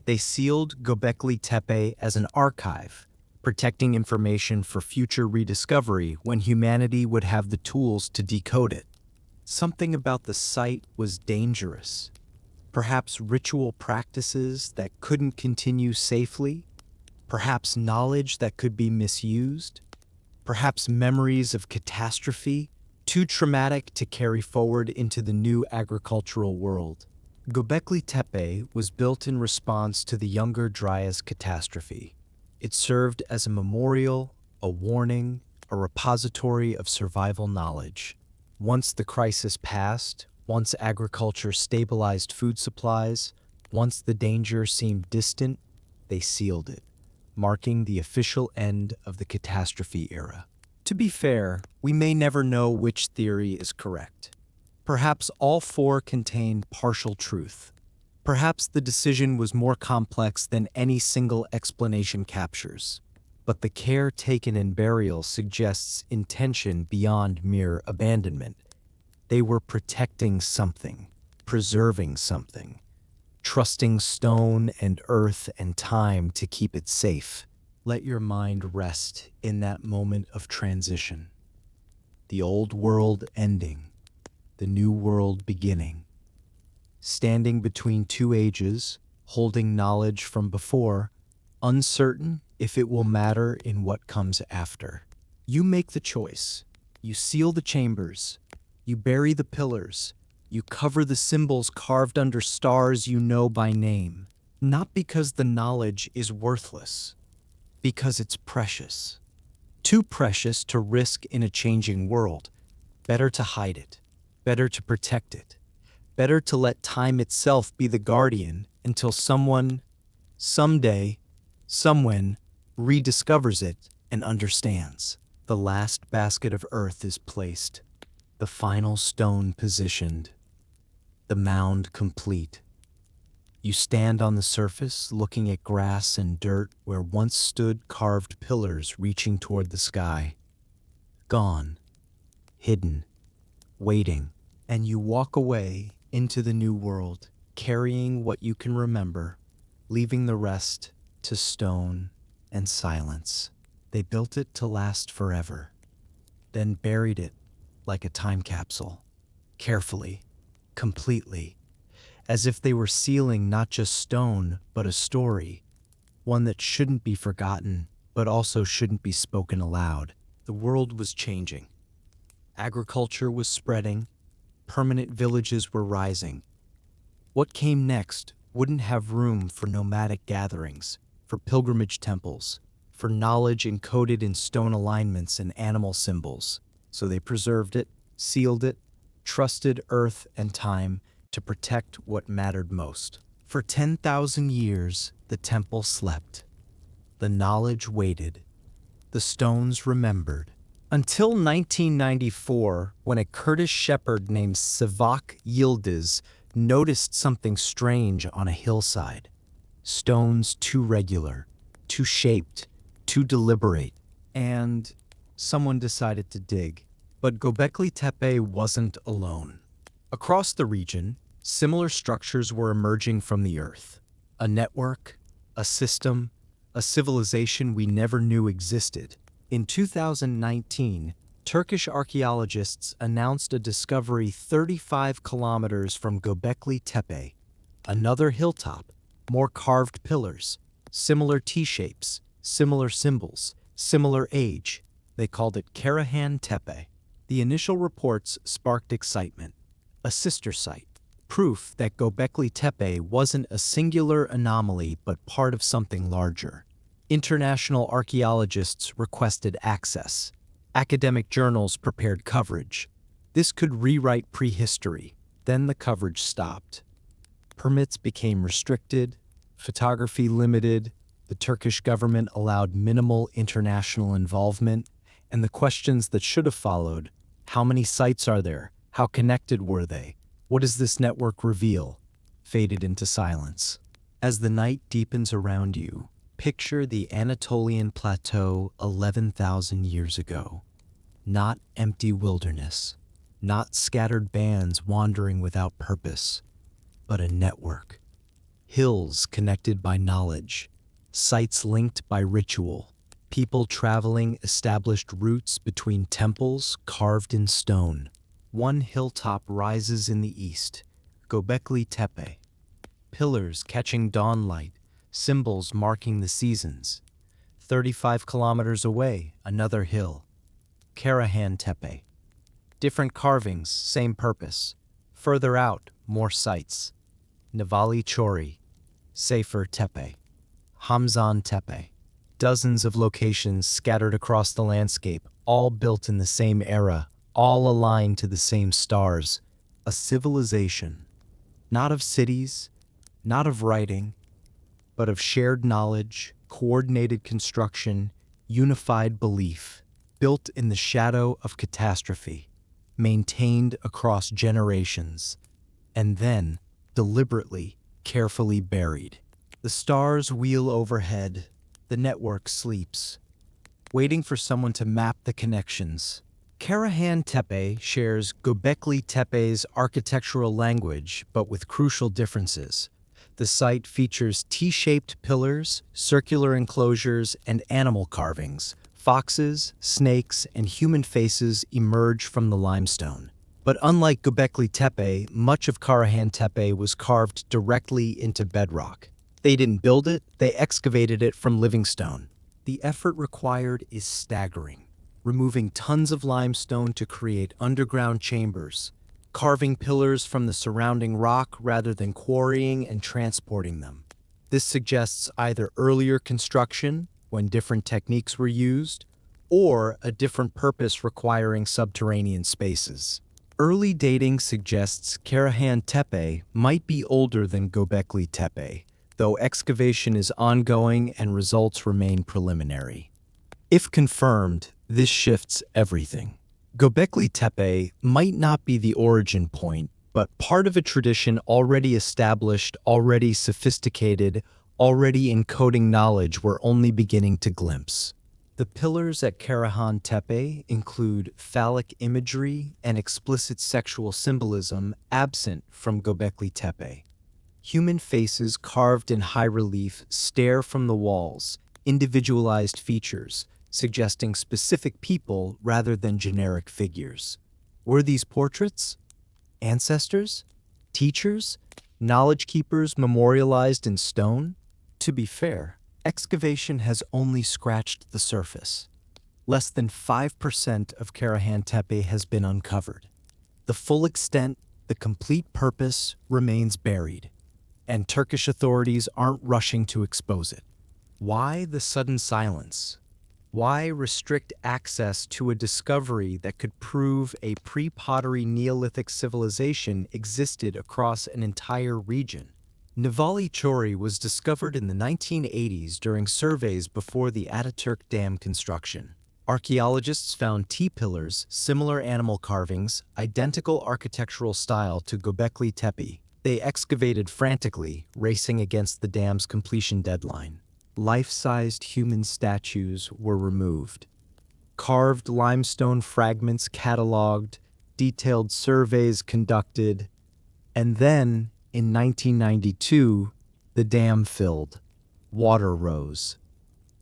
They sealed Göbekli Tepe as an archive, protecting information for future rediscovery when humanity would have the tools to decode it. Something about the site was dangerous. Perhaps ritual practices that couldn't continue safely? Perhaps knowledge that could be misused? Perhaps memories of catastrophe, too traumatic to carry forward into the new agricultural world. Göbekli Tepe was built in response to the Younger Dryas catastrophe. It served as a memorial, a warning, a repository of survival knowledge. Once the crisis passed, once agriculture stabilized food supplies, once the danger seemed distant, they sealed it, marking the official end of the catastrophe era. To be fair, we may never know which theory is correct. Perhaps all four contain partial truth. Perhaps the decision was more complex than any single explanation captures. But the care taken in burial suggests intention beyond mere abandonment. They were protecting something, preserving something, trusting stone and earth and time to keep it safe. Let your mind rest in that moment of transition. The old world ending, the new world beginning. Standing between two ages, holding knowledge from before, uncertain if it will matter in what comes after. You make the choice. You seal the chambers. You bury the pillars. You cover the symbols carved under stars you know by name. Not because the knowledge is worthless, because it's precious. Too precious to risk in a changing world. Better to hide it. Better to protect it. Better to let time itself be the guardian until someone, someday, someone rediscovers it and understands. The last basket of earth is placed, the final stone positioned, the mound complete. You stand on the surface looking at grass and dirt where once stood carved pillars reaching toward the sky. Gone, hidden, waiting, and you walk away into the new world, carrying what you can remember, leaving the rest to stone and silence. They built it to last forever, then buried it like a time capsule, carefully, completely, as if they were sealing not just stone, but a story, one that shouldn't be forgotten, but also shouldn't be spoken aloud. The world was changing. Agriculture was spreading. Permanent villages were rising. What came next wouldn't have room for nomadic gatherings, for pilgrimage temples, for knowledge encoded in stone alignments and animal symbols. So they preserved it, sealed it, trusted earth and time to protect what mattered most. For 10,000 years, the temple slept. The knowledge waited. The stones remembered. Until 1994, when a Kurdish shepherd named Savak Yildiz noticed something strange on a hillside. Stones too regular, too shaped, too deliberate, and someone decided to dig. But Göbekli Tepe wasn't alone. Across the region, similar structures were emerging from the earth. A network, a system, a civilization we never knew existed. In 2019, Turkish archaeologists announced a discovery 35 kilometers from Göbekli Tepe, another hilltop, more carved pillars, similar T-shapes, similar symbols, similar age. They called it Karahan Tepe. The initial reports sparked excitement. A sister site, proof that Göbekli Tepe wasn't a singular anomaly but part of something larger. International archaeologists requested access. Academic journals prepared coverage. This could rewrite prehistory. Then the coverage stopped. Permits became restricted, photography limited, the The Turkish government allowed minimal international involvement, and the questions that should have followed: how many sites are there? How connected were they? What does this network reveal? Faded into silence. As the night deepens around you, picture the Anatolian plateau 11,000 years ago. Not empty wilderness, not scattered bands wandering without purpose, but a network. Hills connected by knowledge, sites linked by ritual, people traveling established routes between temples carved in stone. One hilltop rises in the east, Göbekli Tepe. Pillars catching dawn light, symbols marking the seasons. 35 kilometers away, another hill, Karahan Tepe. Different carvings, same purpose. Further out, more sites. Navali Chori, Sefer Tepe, Hamzan Tepe. Dozens of locations scattered across the landscape, all built in the same era, all aligned to the same stars. A civilization, not of cities, not of writing, but of shared knowledge, coordinated construction, unified belief, built in the shadow of catastrophe, maintained across generations, and then deliberately, carefully buried. The stars wheel overhead, the network sleeps, waiting for someone to map the connections. Karahan Tepe shares Göbekli Tepe's architectural language, but with crucial differences. The site features T-shaped pillars, circular enclosures, and animal carvings. Foxes, snakes, and human faces emerge from the limestone. But unlike Göbekli Tepe, much of Karahan Tepe was carved directly into bedrock. They didn't build it, they excavated it from living stone. The effort required is staggering, removing tons of limestone to create underground chambers, carving pillars from the surrounding rock rather than quarrying and transporting them. This suggests either earlier construction, when different techniques were used, or a different purpose requiring subterranean spaces. Early dating suggests Karahan Tepe might be older than Göbekli Tepe, though excavation is ongoing and results remain preliminary. If confirmed, this shifts everything. Göbekli Tepe might not be the origin point, but part of a tradition already established, already sophisticated, already encoding knowledge we're only beginning to glimpse. The pillars at Karahan Tepe include phallic imagery and explicit sexual symbolism absent from Göbekli Tepe. Human faces carved in high relief stare from the walls, individualized features, suggesting specific people rather than generic figures. Were these portraits? Ancestors? Teachers? Knowledge keepers memorialized in stone? To be fair, excavation has only scratched the surface. Less than 5% of Karahan Tepe has been uncovered. The full extent, the complete purpose, remains buried, and Turkish authorities aren't rushing to expose it. Why the sudden silence? Why restrict access to a discovery that could prove a pre-pottery Neolithic civilization existed across an entire region? Navali Chori was discovered in the 1980s during surveys before the Ataturk Dam construction. Archaeologists found T-pillars, similar animal carvings, identical architectural style to Göbekli Tepe. They excavated frantically, racing against the dam's completion deadline. Life-sized human statues were removed. Carved limestone fragments cataloged, detailed surveys conducted, and then, in 1992, the dam filled. Water rose.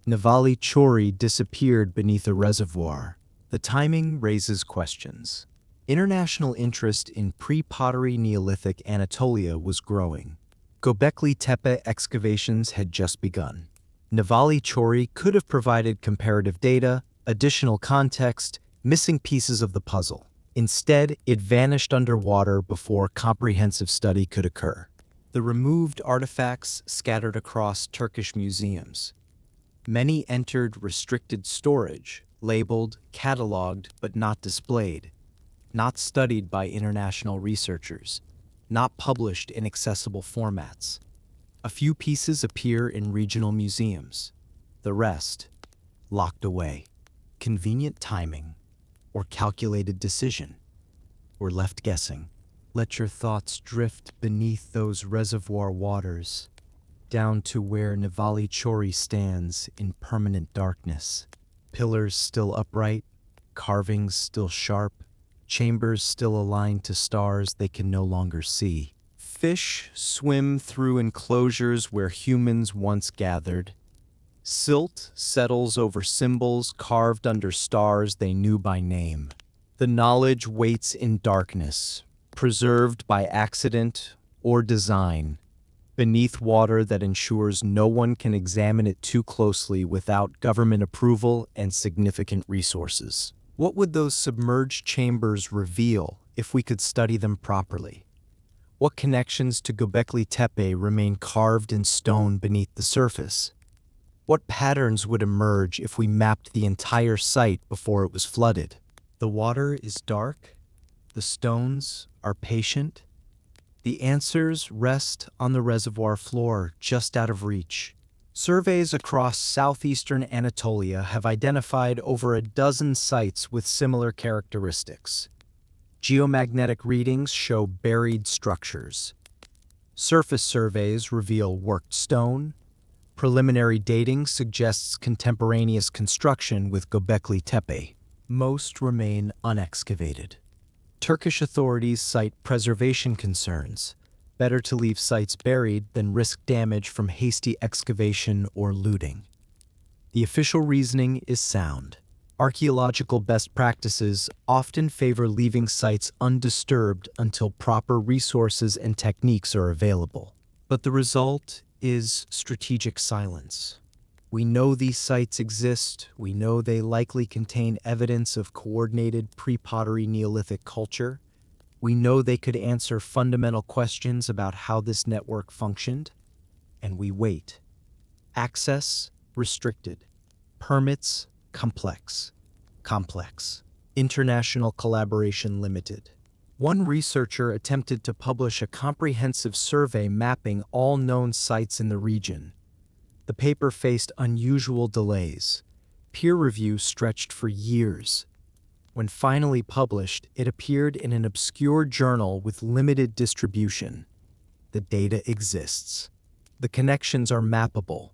Navali Chori disappeared beneath a reservoir. The timing raises questions. International interest in pre-pottery Neolithic Anatolia was growing. Göbekli Tepe excavations had just begun. Navali Chori could have provided comparative data, additional context, missing pieces of the puzzle. Instead, it vanished underwater before comprehensive study could occur. The removed artifacts scattered across Turkish museums. Many entered restricted storage, labeled, cataloged, but not displayed. Not studied by international researchers. Not published in accessible formats. A few pieces appear in regional museums. The rest, locked away. Convenient timing or calculated decision. We're left guessing. Let your thoughts drift beneath those reservoir waters, down to where Nivali Chori stands in permanent darkness. Pillars still upright, carvings still sharp, chambers still aligned to stars they can no longer see. Fish swim through enclosures where humans once gathered. Silt settles over symbols carved under stars they knew by name. The knowledge waits in darkness, preserved by accident or design, beneath water that ensures no one can examine it too closely without government approval and significant resources. What would those submerged chambers reveal if we could study them properly? What connections to Göbekli Tepe remain carved in stone beneath the surface? What patterns would emerge if we mapped the entire site before it was flooded? The water is dark. The stones are patient. The answers rest on the reservoir floor just out of reach. Surveys across southeastern Anatolia have identified over a dozen sites with similar characteristics. Geomagnetic readings show buried structures. Surface surveys reveal worked stone. Preliminary dating suggests contemporaneous construction with Göbekli Tepe. Most remain unexcavated. Turkish authorities cite preservation concerns. Better to leave sites buried than risk damage from hasty excavation or looting. The official reasoning is sound. Archaeological best practices often favor leaving sites undisturbed until proper resources and techniques are available. But the result is strategic silence. We know these sites exist. We know they likely contain evidence of coordinated pre-pottery Neolithic culture. We know they could answer fundamental questions about how this network functioned. And we wait. Access restricted. Permits complex. International collaboration limited. One researcher attempted to publish a comprehensive survey mapping all known sites in the region. The paper faced unusual delays. Peer review stretched for years. When finally published, it appeared in an obscure journal with limited distribution. The data exists. The connections are mappable.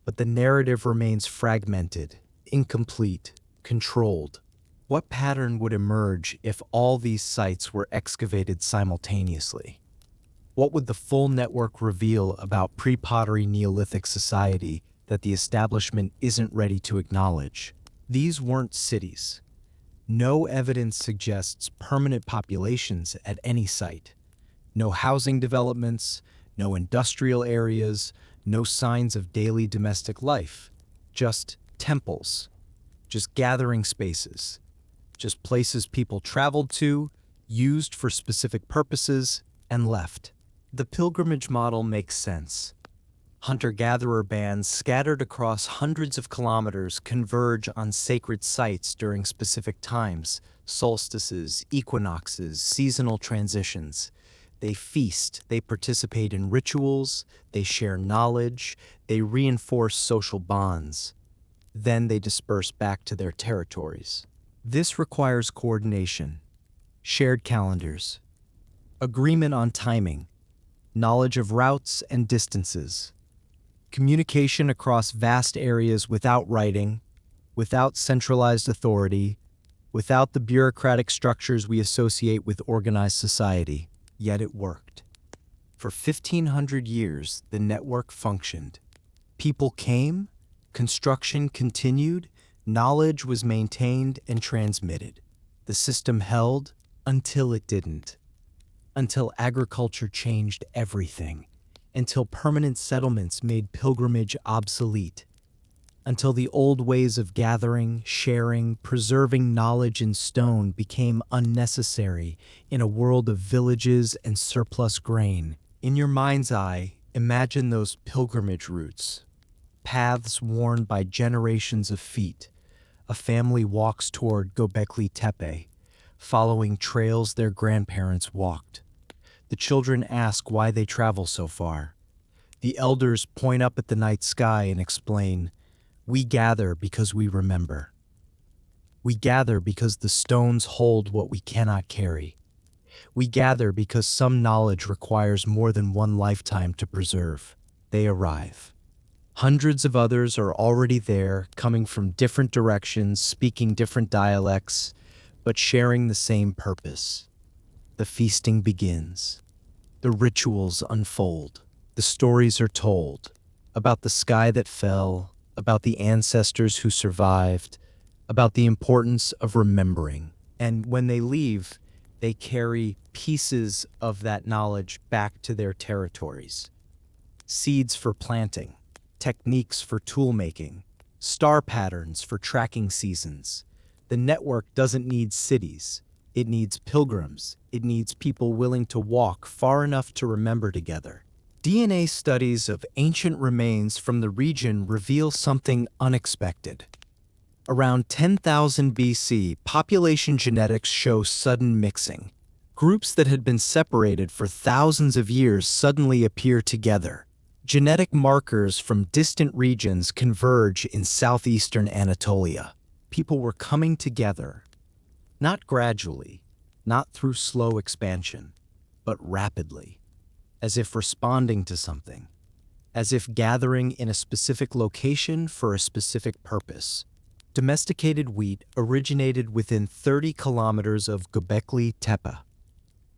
But the narrative remains fragmented, incomplete, controlled. What pattern would emerge if all these sites were excavated simultaneously? What would the full network reveal about pre-pottery Neolithic society that the establishment isn't ready to acknowledge? These weren't cities. No evidence suggests permanent populations at any site. No housing developments, no industrial areas, no signs of daily domestic life. Just temples. Just gathering spaces. Just places people traveled to, used for specific purposes, and left. The pilgrimage model makes sense. Hunter-gatherer bands scattered across hundreds of kilometers converge on sacred sites during specific times, solstices, equinoxes, seasonal transitions. They feast, they participate in rituals, they share knowledge, they reinforce social bonds. Then they disperse back to their territories. This requires coordination, shared calendars, agreement on timing, knowledge of routes and distances, communication across vast areas without writing, without centralized authority, without the bureaucratic structures we associate with organized society. Yet it worked. For 1,500 years, the network functioned. People came, construction continued, knowledge was maintained and transmitted. The system held until it didn't. Until agriculture changed everything. Until permanent settlements made pilgrimage obsolete. Until the old ways of gathering, sharing, preserving knowledge in stone became unnecessary in a world of villages and surplus grain. In your mind's eye, imagine those pilgrimage routes. Paths worn by generations of feet. A family walks toward Göbekli Tepe, following trails their grandparents walked. The children ask why they travel so far. The elders point up at the night sky and explain, "We gather because we remember. We gather because the stones hold what we cannot carry. We gather because some knowledge requires more than one lifetime to preserve." They arrive. Hundreds of others are already there, coming from different directions, speaking different dialects, but sharing the same purpose. The feasting begins. The rituals unfold. The stories are told about the sky that fell, about the ancestors who survived, about the importance of remembering. And when they leave, they carry pieces of that knowledge back to their territories. Seeds for planting, techniques for tool making, star patterns for tracking seasons. The network doesn't need cities. It needs pilgrims. It needs people willing to walk far enough to remember together. DNA studies of ancient remains from the region reveal something unexpected. Around 10,000 BC, population genetics show sudden mixing. Groups that had been separated for thousands of years suddenly appear together. Genetic markers from distant regions converge in southeastern Anatolia. People were coming together, not gradually, not through slow expansion, but rapidly, as if responding to something, as if gathering in a specific location for a specific purpose. Domesticated wheat originated within 30 kilometers of Göbekli Tepe.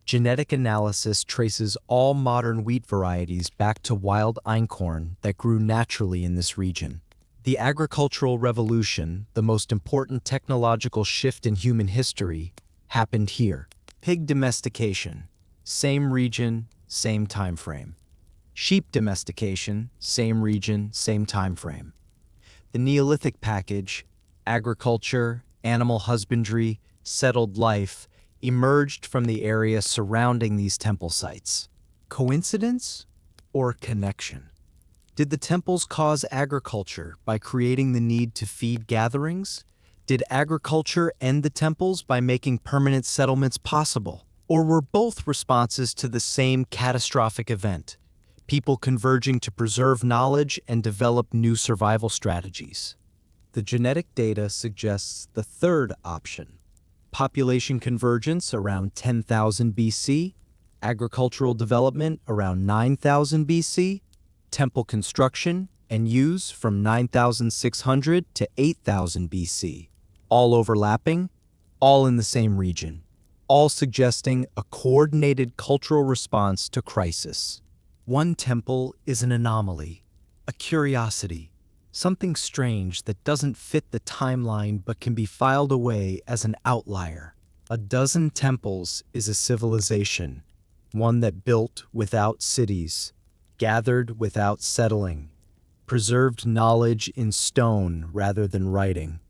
Genetic analysis traces all modern wheat varieties back to wild einkorn that grew naturally in this region. The agricultural revolution, the most important technological shift in human history, happened here. Pig domestication, same region, same time frame. Sheep domestication, same region, same time frame. The Neolithic package, agriculture, animal husbandry, settled life, emerged from the area surrounding these temple sites. Coincidence or connection? Did the temples cause agriculture by creating the need to feed gatherings? Did agriculture end the temples by making permanent settlements possible? Or were both responses to the same catastrophic event, people converging to preserve knowledge and develop new survival strategies? The genetic data suggests the third option. Population convergence around 10,000 BC, agricultural development around 9,000 BC, temple construction and use from 9,600 to 8,000 BC, all overlapping, all in the same region, all suggesting a coordinated cultural response to crisis. One temple is an anomaly, a curiosity, something strange that doesn't fit the timeline but can be filed away as an outlier. A dozen temples is a civilization, one that built without cities, gathered without settling, preserved knowledge in stone rather than writing.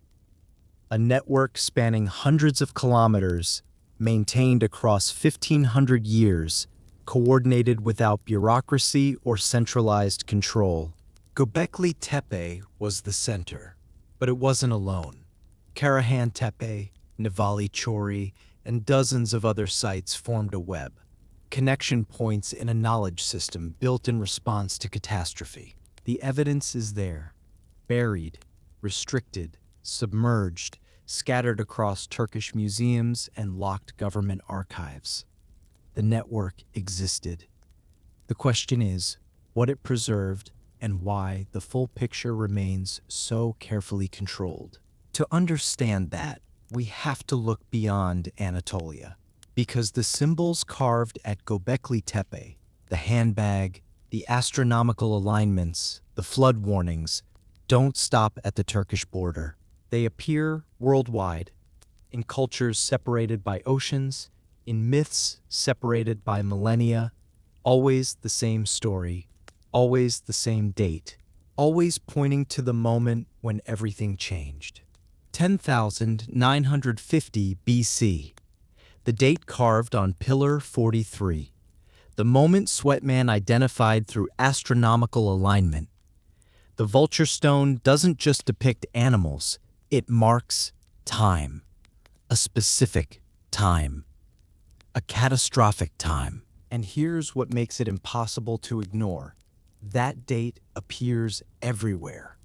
A network spanning hundreds of kilometers, maintained across 1,500 years, coordinated without bureaucracy or centralized control. Göbekli Tepe was the center, but it wasn't alone. Karahan Tepe, Nivali Chori, and dozens of other sites formed a web, connection points in a knowledge system built in response to catastrophe. The evidence is there, buried, restricted, submerged, scattered across Turkish museums and locked government archives. The network existed. The question is, what it preserved and why the full picture remains so carefully controlled. To understand that, we have to look beyond Anatolia, because the symbols carved at Göbekli Tepe, the handbag, the astronomical alignments, the flood warnings, don't stop at the Turkish border. They appear worldwide, in cultures separated by oceans, in myths separated by millennia, always the same story, always the same date, always pointing to the moment when everything changed. 10,950 BC, the date carved on Pillar 43, the moment Sweatman identified through astronomical alignment. The vulture stone doesn't just depict animals, it marks time, a specific time, a catastrophic time. And here's what makes it impossible to ignore. That date appears everywhere.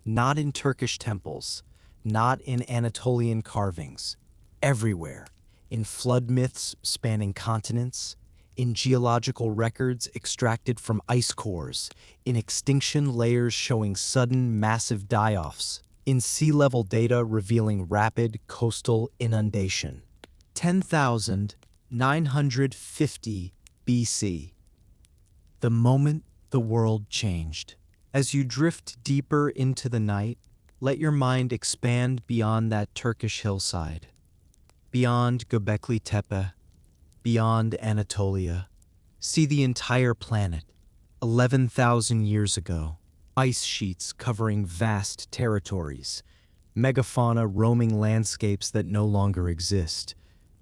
Not in Turkish temples, not in Anatolian carvings. Everywhere. In flood myths spanning continents, in geological records extracted from ice cores, in extinction layers showing sudden massive die-offs, in sea level data revealing rapid coastal inundation. 10,950 BC. The moment the world changed. As you drift deeper into the night, let your mind expand beyond that Turkish hillside, beyond Göbekli Tepe, beyond Anatolia. See the entire planet, 11,000 years ago. Ice sheets covering vast territories, megafauna roaming landscapes that no longer exist,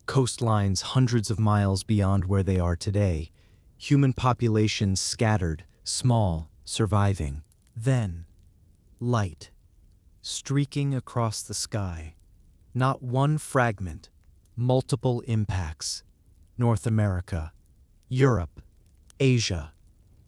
coastlines hundreds of miles beyond where they are today, human populations scattered, small, surviving. Then, light, streaking across the sky. Not one fragment, multiple impacts. North America, Europe, Asia.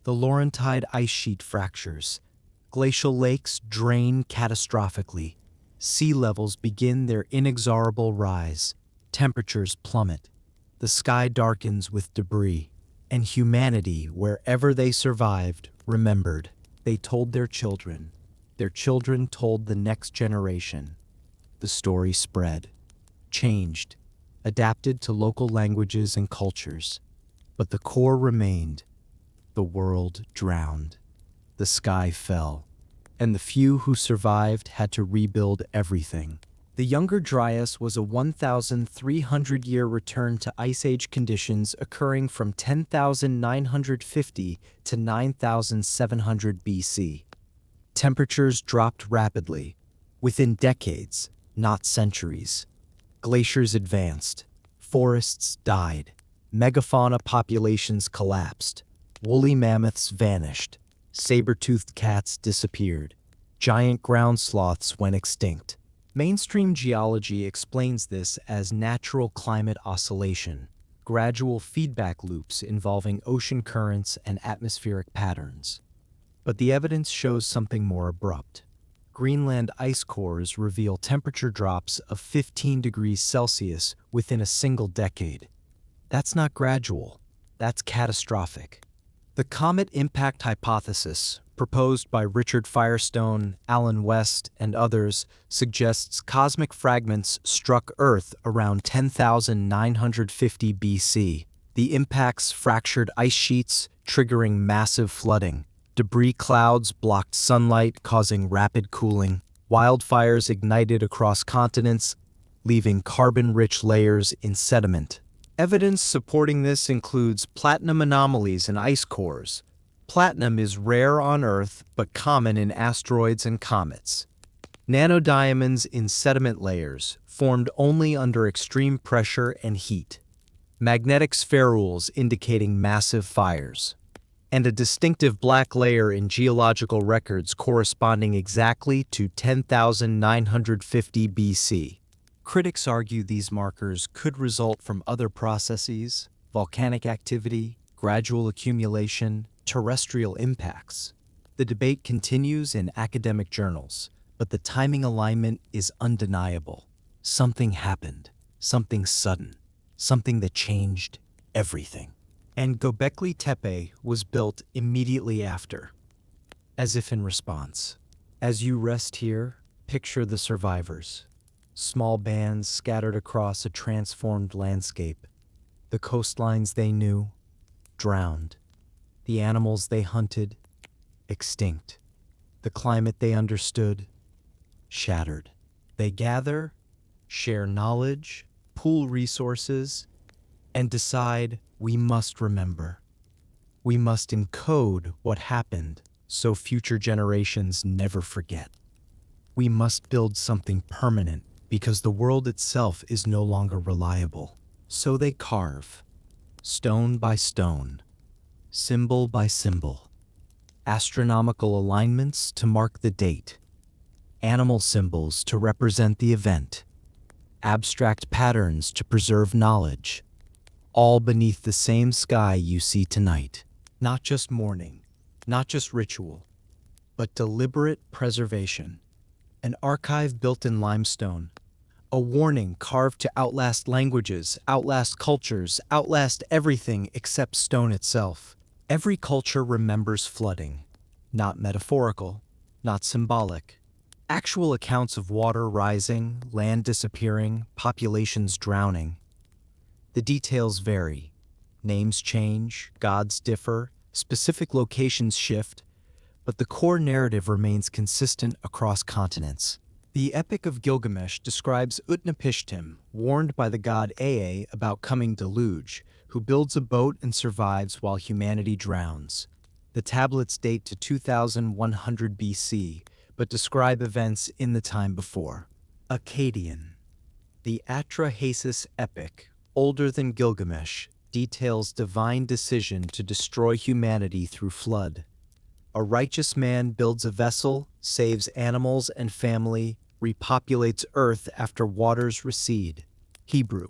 The Laurentide ice sheet fractures. Glacial lakes drain catastrophically. Sea levels begin their inexorable rise. Temperatures plummet. The sky darkens with debris. And humanity, wherever they survived, remembered. They told their children. Their children told the next generation. The story spread, changed, adapted to local languages and cultures. But the core remained. The world drowned. The sky fell. And the few who survived had to rebuild everything. The Younger Dryas was a 1,300-year return to Ice Age conditions occurring from 10,950 to 9,700 BC. Temperatures dropped rapidly, within decades, not centuries. Glaciers advanced, forests died, megafauna populations collapsed, woolly mammoths vanished, saber-toothed cats disappeared, giant ground sloths went extinct. Mainstream geology explains this as natural climate oscillation, gradual feedback loops involving ocean currents and atmospheric patterns. But the evidence shows something more abrupt. Greenland ice cores reveal temperature drops of 15 degrees Celsius within a single decade. That's not gradual, that's catastrophic. The comet impact hypothesis, proposed by Richard Firestone, Alan West, and others, suggests cosmic fragments struck Earth around 10,950 BC. The impacts fractured ice sheets, triggering massive flooding. Debris clouds blocked sunlight, causing rapid cooling. Wildfires ignited across continents, leaving carbon-rich layers in sediment. Evidence supporting this includes platinum anomalies in ice cores. Platinum is rare on Earth, but common in asteroids and comets. Nanodiamonds in sediment layers, formed only under extreme pressure and heat. Magnetic spherules indicating massive fires. And a distinctive black layer in geological records corresponding exactly to 10,950 BC. Critics argue these markers could result from other processes, volcanic activity, gradual accumulation, terrestrial impacts. The debate continues in academic journals, but the timing alignment is undeniable. Something happened, something sudden, something that changed everything. And Göbekli Tepe was built immediately after, as if in response. As you rest here, picture the survivors. Small bands scattered across a transformed landscape. The coastlines they knew, drowned. The animals they hunted, extinct. The climate they understood, shattered. They gather, share knowledge, pool resources, and decide we must remember. We must encode what happened so future generations never forget. We must build something permanent because the world itself is no longer reliable. So they carve, stone by stone, symbol by symbol, astronomical alignments to mark the date, animal symbols to represent the event, abstract patterns to preserve knowledge, all beneath the same sky you see tonight. Not just morning, not just ritual, but deliberate preservation. An archive built in limestone, a warning carved to outlast languages, outlast cultures, outlast everything except stone itself. Every culture remembers flooding, not metaphorical, not symbolic. Actual accounts of water rising, land disappearing, populations drowning. The details vary. Names change, gods differ, specific locations shift, but the core narrative remains consistent across continents. The Epic of Gilgamesh describes Utnapishtim, warned by the god Ea about coming deluge, who builds a boat and survives while humanity drowns. The tablets date to 2100 BC, but describe events in the time before. Akkadian. The Atrahasis epic, older than Gilgamesh, details divine decision to destroy humanity through flood. A righteous man builds a vessel, saves animals and family, repopulates earth after waters recede. Hebrew.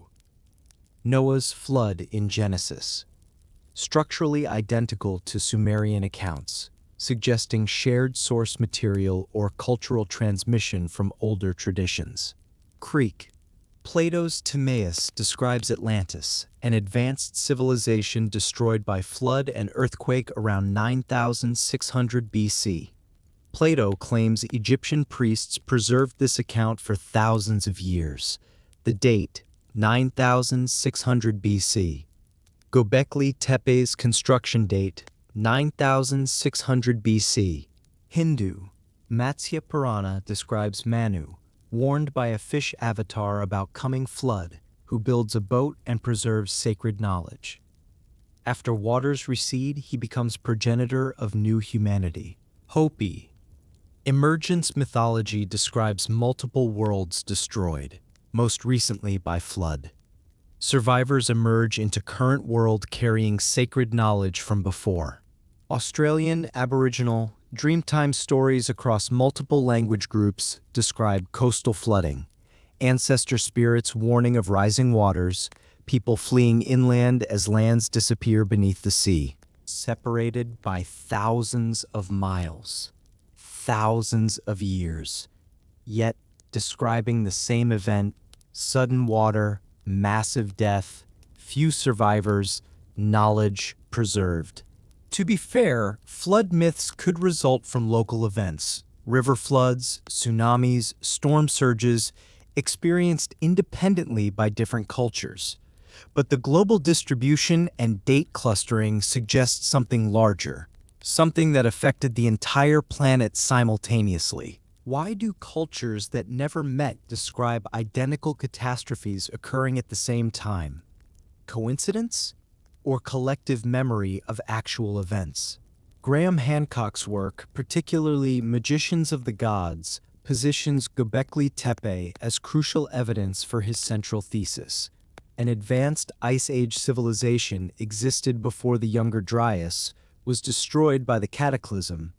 Noah's flood in Genesis. Structurally identical to Sumerian accounts, suggesting shared source material or cultural transmission from older traditions. Creek. Plato's Timaeus describes Atlantis, an advanced civilization destroyed by flood and earthquake around 9600 BC. Plato claims Egyptian priests preserved this account for thousands of years. The date, 9600 BC. Göbekli Tepe's construction date, 9600 BC. Hindu. Matsya Purana describes Manu, warned by a fish avatar about coming flood, who builds a boat and preserves sacred knowledge. After waters recede, he becomes progenitor of new humanity. Hopi. Emergence mythology describes multiple worlds destroyed, most recently by flood. Survivors emerge into current world carrying sacred knowledge from before. Australian Aboriginal Dreamtime stories across multiple language groups describe coastal flooding, ancestor spirits warning of rising waters, people fleeing inland as lands disappear beneath the sea. Separated by thousands of miles, thousands of years, yet describing the same event: sudden water, massive death, few survivors, knowledge preserved. To be fair, flood myths could result from local events, river floods, tsunamis, storm surges, experienced independently by different cultures. But the global distribution and date clustering suggests something larger, something that affected the entire planet simultaneously. Why do cultures that never met describe identical catastrophes occurring at the same time? Coincidence? Or collective memory of actual events? Graham Hancock's work, particularly Magicians of the Gods, positions Göbekli Tepe as crucial evidence for his central thesis. An advanced Ice Age civilization existed before the Younger Dryas, was destroyed by the cataclysm,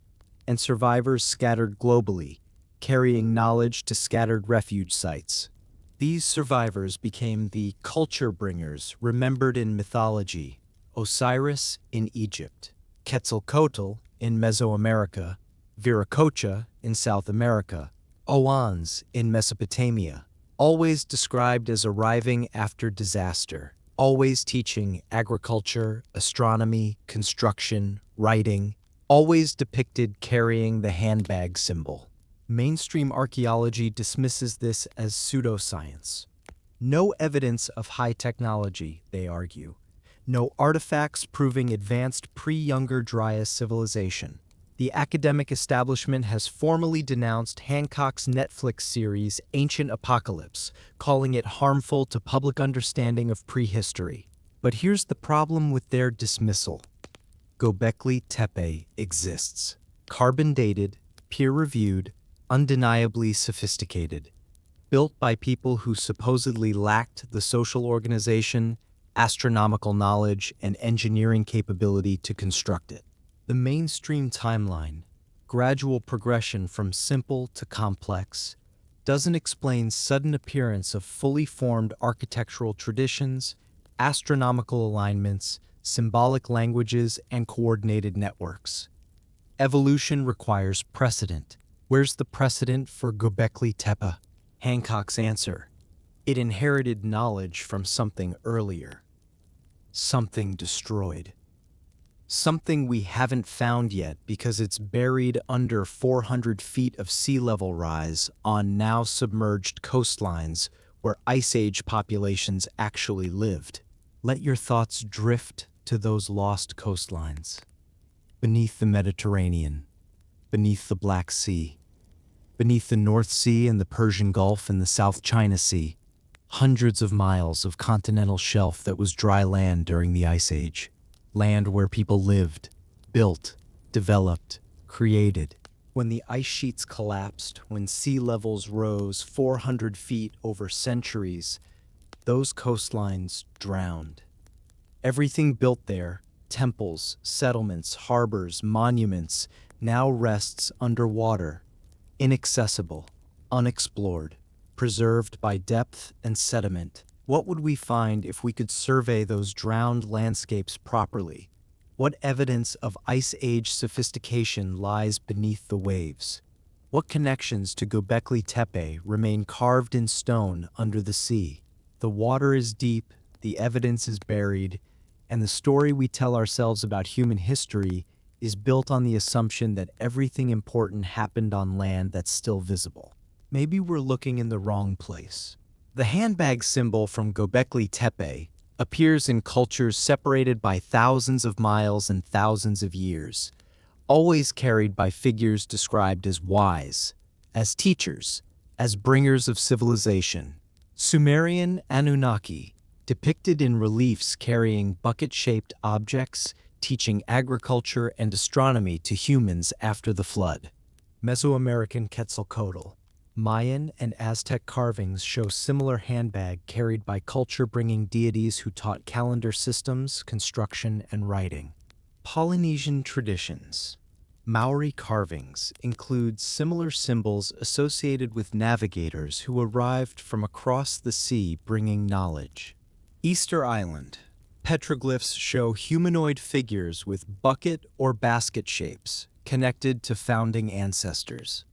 and survivors scattered globally, carrying knowledge to scattered refuge sites. These survivors became the culture bringers remembered in mythology: Osiris in Egypt, Quetzalcoatl in Mesoamerica, Viracocha in South America, Oannes in Mesopotamia, always described as arriving after disaster, always teaching agriculture, astronomy, construction, writing, always depicted carrying the handbag symbol. Mainstream archaeology dismisses this as pseudoscience. No evidence of high technology, they argue. No artifacts proving advanced pre-Younger Dryas civilization. The academic establishment has formally denounced Hancock's Netflix series Ancient Apocalypse, calling it harmful to public understanding of prehistory. But here's the problem with their dismissal. Göbekli Tepe exists. Carbon-dated, peer-reviewed, undeniably sophisticated. Built by people who supposedly lacked the social organization, astronomical knowledge, and engineering capability to construct it. The mainstream timeline, gradual progression from simple to complex, doesn't explain sudden appearance of fully formed architectural traditions, astronomical alignments, symbolic languages, and coordinated networks. Evolution requires precedent. Where's the precedent for Göbekli Tepe? Hancock's answer: it inherited knowledge from something earlier. Something destroyed. Something we haven't found yet because it's buried under 400 feet of sea level rise on now submerged coastlines where Ice Age populations actually lived. Let your thoughts drift to those lost coastlines. Beneath the Mediterranean, beneath the Black Sea, beneath the North Sea and the Persian Gulf and the South China Sea, hundreds of miles of continental shelf that was dry land during the Ice Age. Land where people lived, built, developed, created. When the ice sheets collapsed, when sea levels rose 400 feet over centuries, those coastlines drowned. Everything built there, temples, settlements, harbors, monuments, now rests underwater, inaccessible, unexplored, preserved by depth and sediment. What would we find if we could survey those drowned landscapes properly? What evidence of Ice Age sophistication lies beneath the waves? What connections to Göbekli Tepe remain carved in stone under the sea? The water is deep, the evidence is buried, and the story we tell ourselves about human history is built on the assumption that everything important happened on land that's still visible. Maybe we're looking in the wrong place. The handbag symbol from Göbekli Tepe appears in cultures separated by thousands of miles and thousands of years, always carried by figures described as wise, as teachers, as bringers of civilization. Sumerian Anunnaki, depicted in reliefs carrying bucket-shaped objects, teaching agriculture and astronomy to humans after the flood. Mesoamerican Quetzalcoatl. Mayan and Aztec carvings show similar handbag carried by culture bringing deities who taught calendar systems, construction, and writing. Polynesian traditions. Maori carvings include similar symbols associated with navigators who arrived from across the sea bringing knowledge. Easter Island. Petroglyphs show humanoid figures with bucket or basket shapes connected to founding ancestors.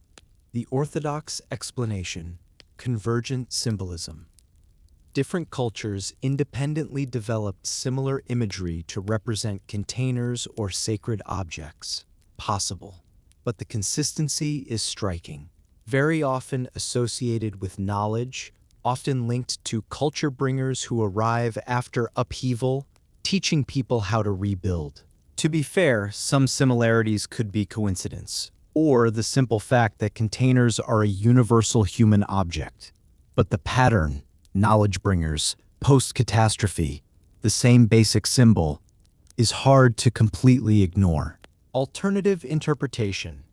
The orthodox explanation, convergent symbolism. Different cultures independently developed similar imagery to represent containers or sacred objects. Possible, but the consistency is striking. Very often associated with knowledge, often linked to culture bringers who arrive after upheaval, teaching people how to rebuild. To be fair, some similarities could be coincidence, or the simple fact that containers are a universal human object. But the pattern, knowledge bringers, post-catastrophe, the same basic symbol, is hard to completely ignore. Alternative interpretation.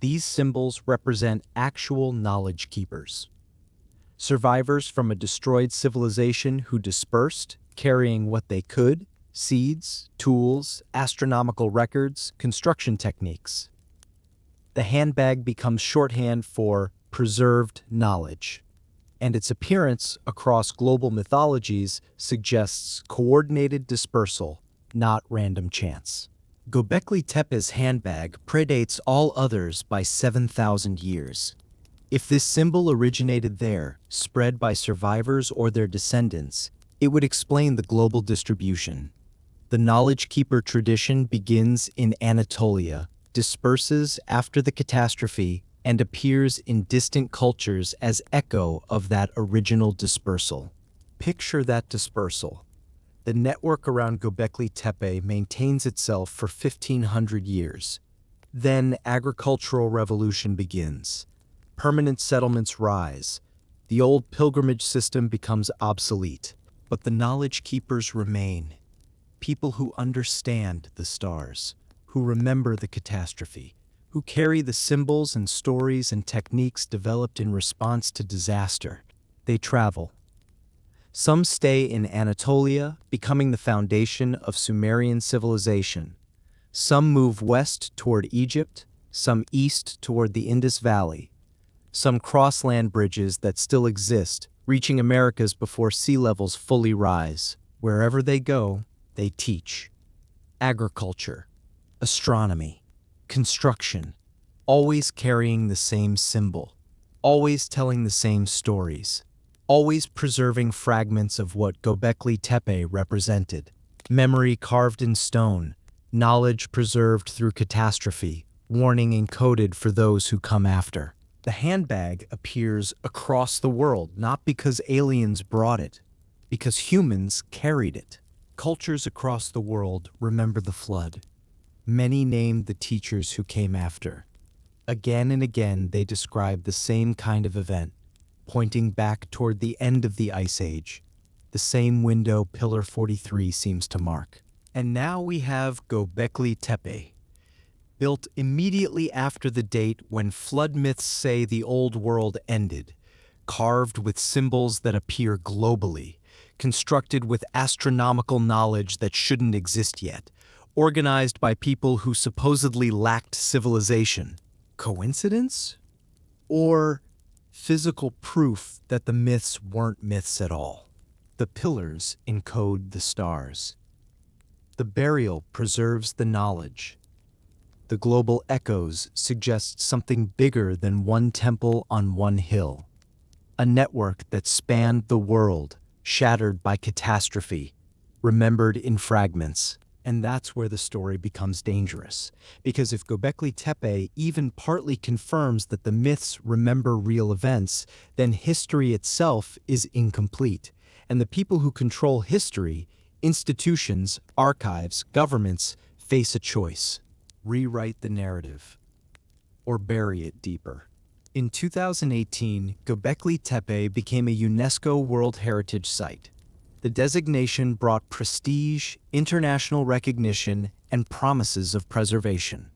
These symbols represent actual knowledge keepers. Survivors from a destroyed civilization who dispersed, carrying what they could, seeds, tools, astronomical records, construction techniques. The handbag becomes shorthand for preserved knowledge, and its appearance across global mythologies suggests coordinated dispersal, not random chance. Göbekli Tepe's handbag predates all others by 7,000 years. If this symbol originated there, spread by survivors or their descendants, it would explain the global distribution. The knowledge keeper tradition begins in Anatolia, disperses after the catastrophe, and appears in distant cultures as echo of that original dispersal. Picture that dispersal. The network around Göbekli Tepe maintains itself for 1,500 years. Then agricultural revolution begins. Permanent settlements rise. The old pilgrimage system becomes obsolete. But the knowledge keepers remain. People who understand the stars, who remember the catastrophe, who carry the symbols and stories and techniques developed in response to disaster. They travel. Some stay in Anatolia, becoming the foundation of Sumerian civilization. Some move west toward Egypt, some east toward the Indus Valley. Some cross land bridges that still exist, reaching Americas before sea levels fully rise. Wherever they go, they teach. Agriculture, astronomy, construction, always carrying the same symbol, always telling the same stories, always preserving fragments of what Göbekli Tepe represented. Memory carved in stone, knowledge preserved through catastrophe, warning encoded for those who come after. The handbag appears across the world, not because aliens brought it, because humans carried it. Cultures across the world remember the flood. Many named the teachers who came after. Again and again, they describe the same kind of event, pointing back toward the end of the Ice Age, the same window Pillar 43 seems to mark. And now we have Göbekli Tepe, built immediately after the date when flood myths say the old world ended, carved with symbols that appear globally, constructed with astronomical knowledge that shouldn't exist yet, organized by people who supposedly lacked civilization. Coincidence? Or physical proof that the myths weren't myths at all? The pillars encode the stars. The burial preserves the knowledge. The global echoes suggest something bigger than one temple on one hill. A network that spanned the world, shattered by catastrophe, remembered in fragments. And that's where the story becomes dangerous. Because if Göbekli Tepe even partly confirms that the myths remember real events, then history itself is incomplete. And the people who control history, institutions, archives, governments, face a choice: rewrite the narrative or bury it deeper. In 2018, Göbekli Tepe became a UNESCO World Heritage Site. The designation brought prestige, international recognition, and promises of preservation.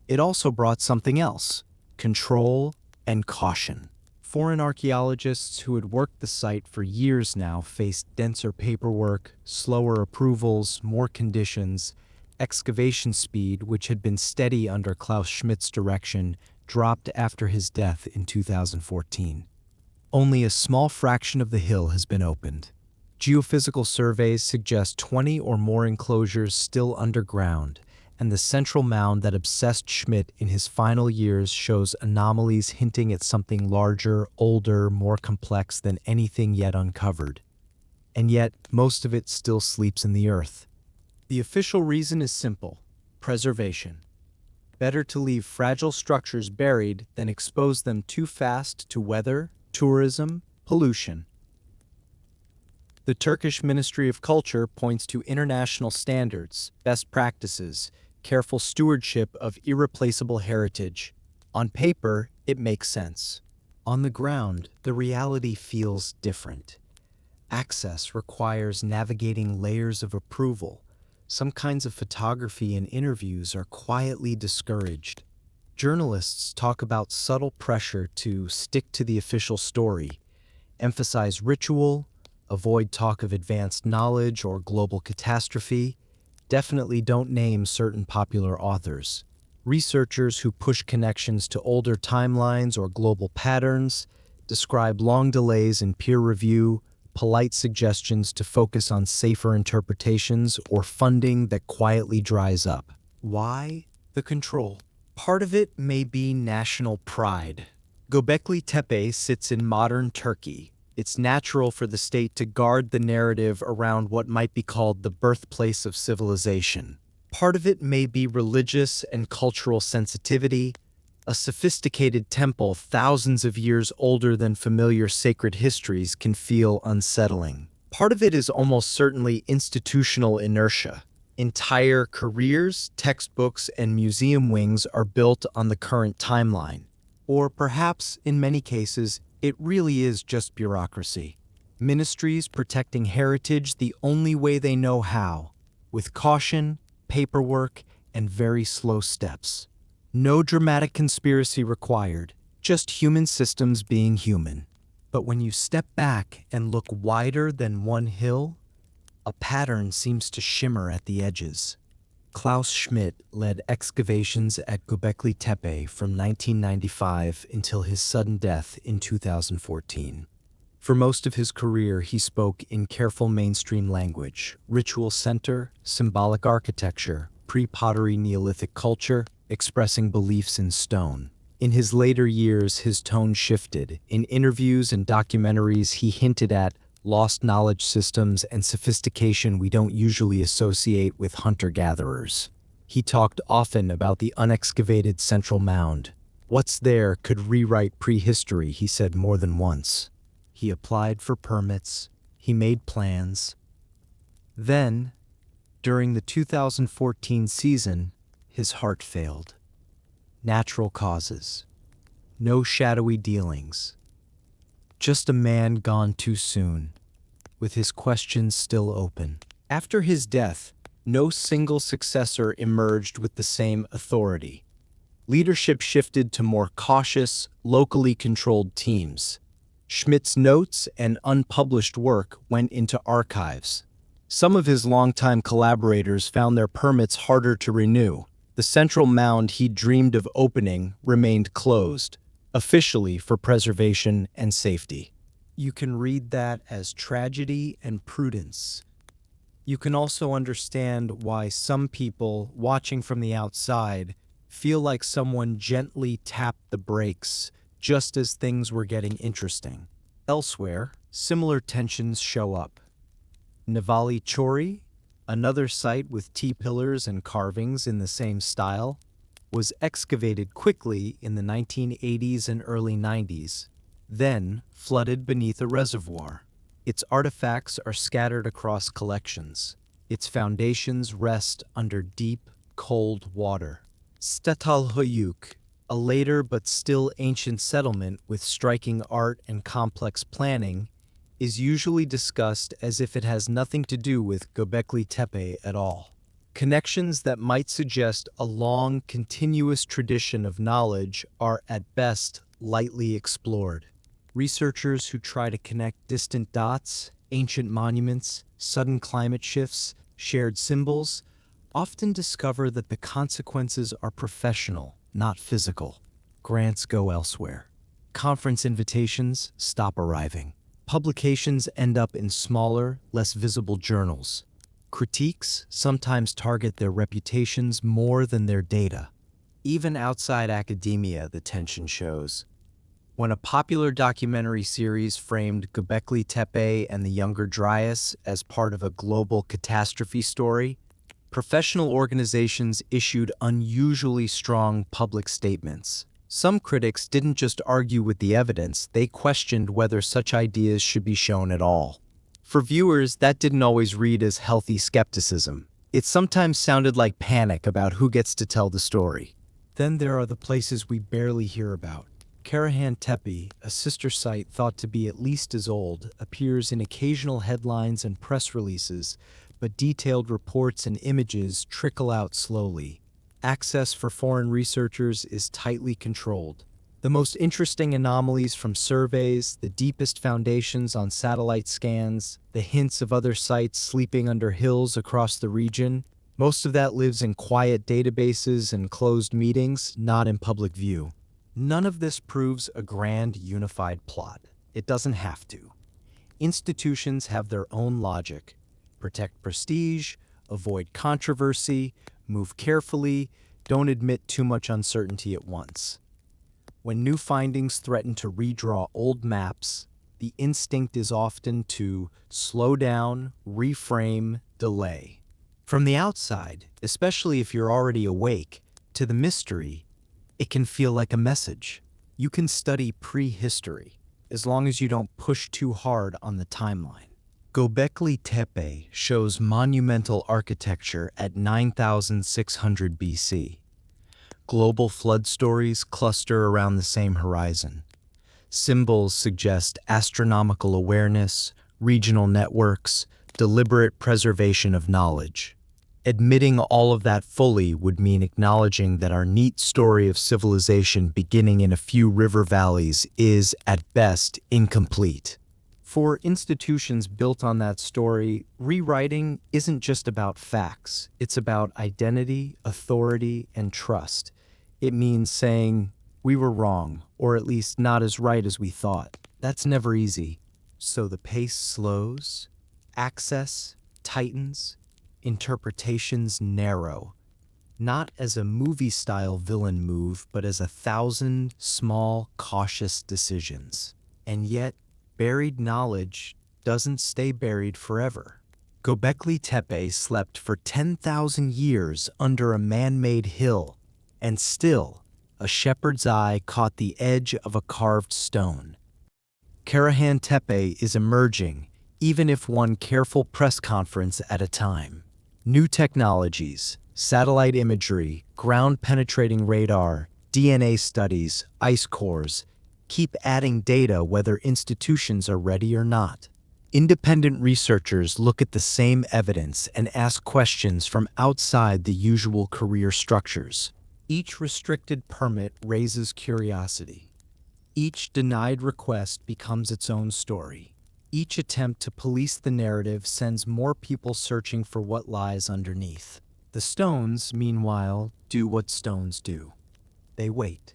It also brought something else: control and caution. Foreign archaeologists who had worked the site for years now faced denser paperwork, slower approvals, more conditions. Excavation speed, which had been steady under Klaus Schmidt's direction, dropped after his death in 2014. Only a small fraction of the hill has been opened. Geophysical surveys suggest 20 or more enclosures still underground, and the central mound that obsessed Schmidt in his final years shows anomalies hinting at something larger, older, more complex than anything yet uncovered. And yet, most of it still sleeps in the earth. The official reason is simple: preservation. Better to leave fragile structures buried than expose them too fast to weather, tourism, pollution. The Turkish Ministry of Culture points to international standards, best practices, careful stewardship of irreplaceable heritage. On paper, it makes sense. On the ground, the reality feels different. Access requires navigating layers of approval. Some kinds of photography and interviews are quietly discouraged. Journalists talk about subtle pressure to stick to the official story, emphasize ritual, avoid talk of advanced knowledge or global catastrophe, definitely don't name certain popular authors. Researchers who push connections to older timelines or global patterns describe long delays in peer review, polite suggestions to focus on safer interpretations, or funding that quietly dries up. Why? The control. Part of it may be national pride. Göbekli Tepe sits in modern Turkey. It's natural for the state to guard the narrative around what might be called the birthplace of civilization. Part of it may be religious and cultural sensitivity. A sophisticated temple thousands of years older than familiar sacred histories can feel unsettling. Part of it is almost certainly institutional inertia. Entire careers, textbooks, and museum wings are built on the current timeline. Or perhaps, in many cases, it really is just bureaucracy. Ministries protecting heritage the only way they know how, with caution, paperwork, and very slow steps. No dramatic conspiracy required, just human systems being human. But when you step back and look wider than one hill, a pattern seems to shimmer at the edges. Klaus Schmidt led excavations at Göbekli Tepe from 1995 until his sudden death in 2014. For most of his career, he spoke in careful mainstream language: ritual center, symbolic architecture, pre-pottery Neolithic culture. expressing beliefs in stone. In his later years, his tone shifted. In interviews and documentaries, he hinted at lost knowledge systems and sophistication we don't usually associate with hunter-gatherers. He talked often about the unexcavated central mound. What's there could rewrite prehistory, he said more than once. He applied for permits. He made plans. Then, during the 2014 season, his heart failed. Natural causes. No shadowy dealings. Just a man gone too soon, with his questions still open. After his death, no single successor emerged with the same authority. Leadership shifted to more cautious, locally controlled teams. Schmidt's notes and unpublished work went into archives. Some of his longtime collaborators found their permits harder to renew. The central mound he dreamed of opening remained closed, officially for preservation and safety. You can read that as tragedy and prudence. You can also understand why some people, watching from the outside, feel like someone gently tapped the brakes just as things were getting interesting. Elsewhere, similar tensions show up. Navali Chori, another site with T-pillars and carvings in the same style, was excavated quickly in the 1980s and early 90s, then flooded beneath a reservoir. Its artifacts are scattered across collections. Its foundations rest under deep, cold water. Stetalhuyuk, a later but still ancient settlement with striking art and complex planning, is usually discussed as if it has nothing to do with Göbekli Tepe at all. Connections that might suggest a long, continuous tradition of knowledge are at best lightly explored. Researchers who try to connect distant dots, ancient monuments, sudden climate shifts, shared symbols, often discover that the consequences are professional, not physical. Grants go elsewhere. Conference invitations stop arriving. Publications end up in smaller, less visible journals. Critiques sometimes target their reputations more than their data. Even outside academia, the tension shows. When a popular documentary series framed Göbekli Tepe and the Younger Dryas as part of a global catastrophe story, professional organizations issued unusually strong public statements. Some critics didn't just argue with the evidence, they questioned whether such ideas should be shown at all. For viewers, that didn't always read as healthy skepticism. It sometimes sounded like panic about who gets to tell the story. Then there are the places we barely hear about. Karahan Tepe, a sister site thought to be at least as old, appears in occasional headlines and press releases, but detailed reports and images trickle out slowly. Access for foreign researchers is tightly controlled. The most interesting anomalies from surveys, the deepest foundations on satellite scans, the hints of other sites sleeping under hills across the region, most of that lives in quiet databases and closed meetings, not in public view. None of this proves a grand, unified plot. It doesn't have to. Institutions have their own logic. Protect prestige, avoid controversy, move carefully, don't admit too much uncertainty at once. When new findings threaten to redraw old maps, the instinct is often to slow down, reframe, delay. From the outside, especially if you're already awake, to the mystery, it can feel like a message. You can study prehistory, as long as you don't push too hard on the timeline. Göbekli Tepe shows monumental architecture at 9,600 BC. Global flood stories cluster around the same horizon. Symbols suggest astronomical awareness, regional networks, deliberate preservation of knowledge. Admitting all of that fully would mean acknowledging that our neat story of civilization beginning in a few river valleys is, at best, incomplete. For institutions built on that story, rewriting isn't just about facts. It's about identity, authority, and trust. It means saying, we were wrong, or at least not as right as we thought. That's never easy. So the pace slows, access tightens, interpretations narrow. not as a movie-style villain move, but as 1,000 small, cautious decisions. And yet, buried knowledge doesn't stay buried forever. Göbekli Tepe slept for 10,000 years under a man-made hill, and still, a shepherd's eye caught the edge of a carved stone. Karahan Tepe is emerging, even if one careful press conference at a time. New technologies, satellite imagery, ground-penetrating radar, DNA studies, ice cores, keep adding data whether institutions are ready or not. Independent researchers look at the same evidence and ask questions from outside the usual career structures. Each restricted permit raises curiosity. Each denied request becomes its own story. Each attempt to police the narrative sends more people searching for what lies underneath. The stones, meanwhile, do what stones do. They wait.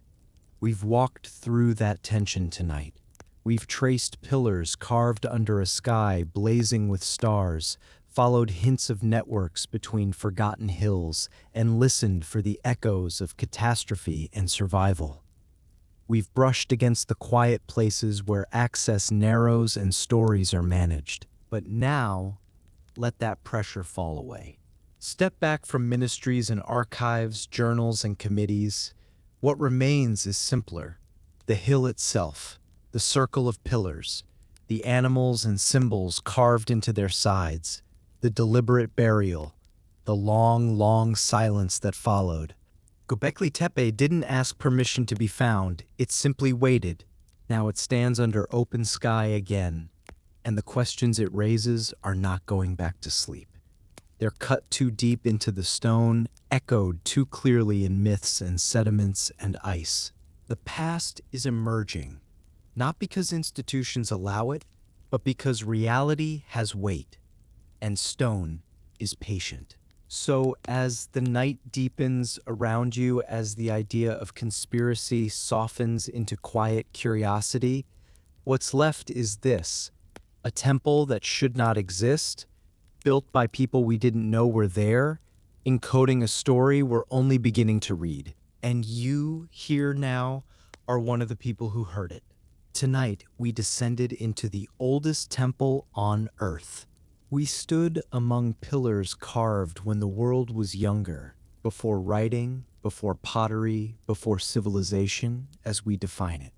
We've walked through that tension tonight. We've traced pillars carved under a sky blazing with stars, followed hints of networks between forgotten hills, and listened for the echoes of catastrophe and survival. We've brushed against the quiet places where access narrows and stories are managed. But now, let that pressure fall away. Step back from ministries and archives, journals and committees. What remains is simpler. The hill itself, the circle of pillars, the animals and symbols carved into their sides, the deliberate burial, the long, long silence that followed. Göbekli Tepe didn't ask permission to be found, it simply waited. Now it stands under open sky again, and the questions it raises are not going back to sleep. They're cut too deep into the stone, echoed too clearly in myths and sediments and ice. The past is emerging, not because institutions allow it, but because reality has weight, and stone is patient. So as the night deepens around you, as the idea of conspiracy softens into quiet curiosity, what's left is this: a temple that should not exist, built by people we didn't know were there, encoding a story we're only beginning to read. And you, here now, are one of the people who heard it. Tonight, we descended into the oldest temple on Earth. We stood among pillars carved when the world was younger, before writing, before pottery, before civilization, as we define it.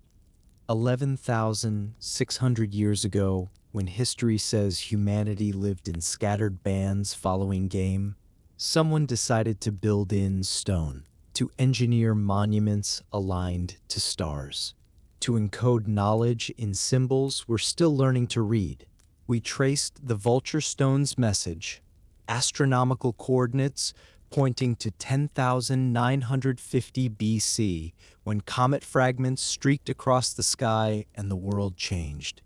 11,600 years ago, when history says humanity lived in scattered bands following game, someone decided to build in stone, to engineer monuments aligned to stars, to encode knowledge in symbols we're still learning to read. We traced the vulture stone's message, astronomical coordinates pointing to 10,950 BC, when comet fragments streaked across the sky and the world changed.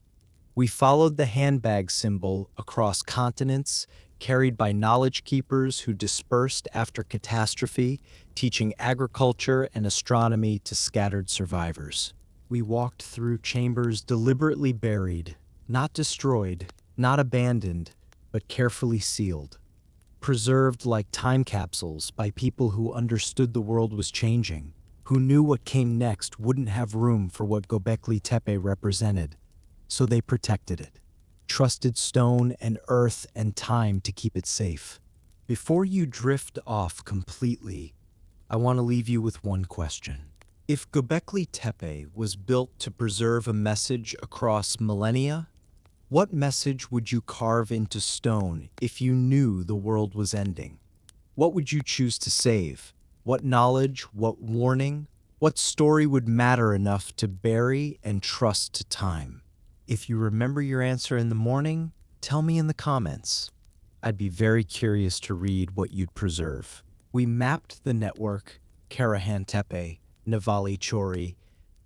We followed the handbag symbol across continents, carried by knowledge keepers who dispersed after catastrophe, teaching agriculture and astronomy to scattered survivors. We walked through chambers deliberately buried, not destroyed, not abandoned, but carefully sealed, preserved like time capsules by people who understood the world was changing, who knew what came next wouldn't have room for what Göbekli Tepe represented, so they protected it, trusted stone and earth and time to keep it safe. Before you drift off completely, I want to leave you with one question. If Göbekli Tepe was built to preserve a message across millennia, what message would you carve into stone if you knew the world was ending? What would you choose to save? What knowledge, what warning, what story would matter enough to bury and trust to time? If you remember your answer in the morning, tell me in the comments. I'd be very curious to read what you'd preserve. We mapped the network, Karahan Tepe, Navali Chori,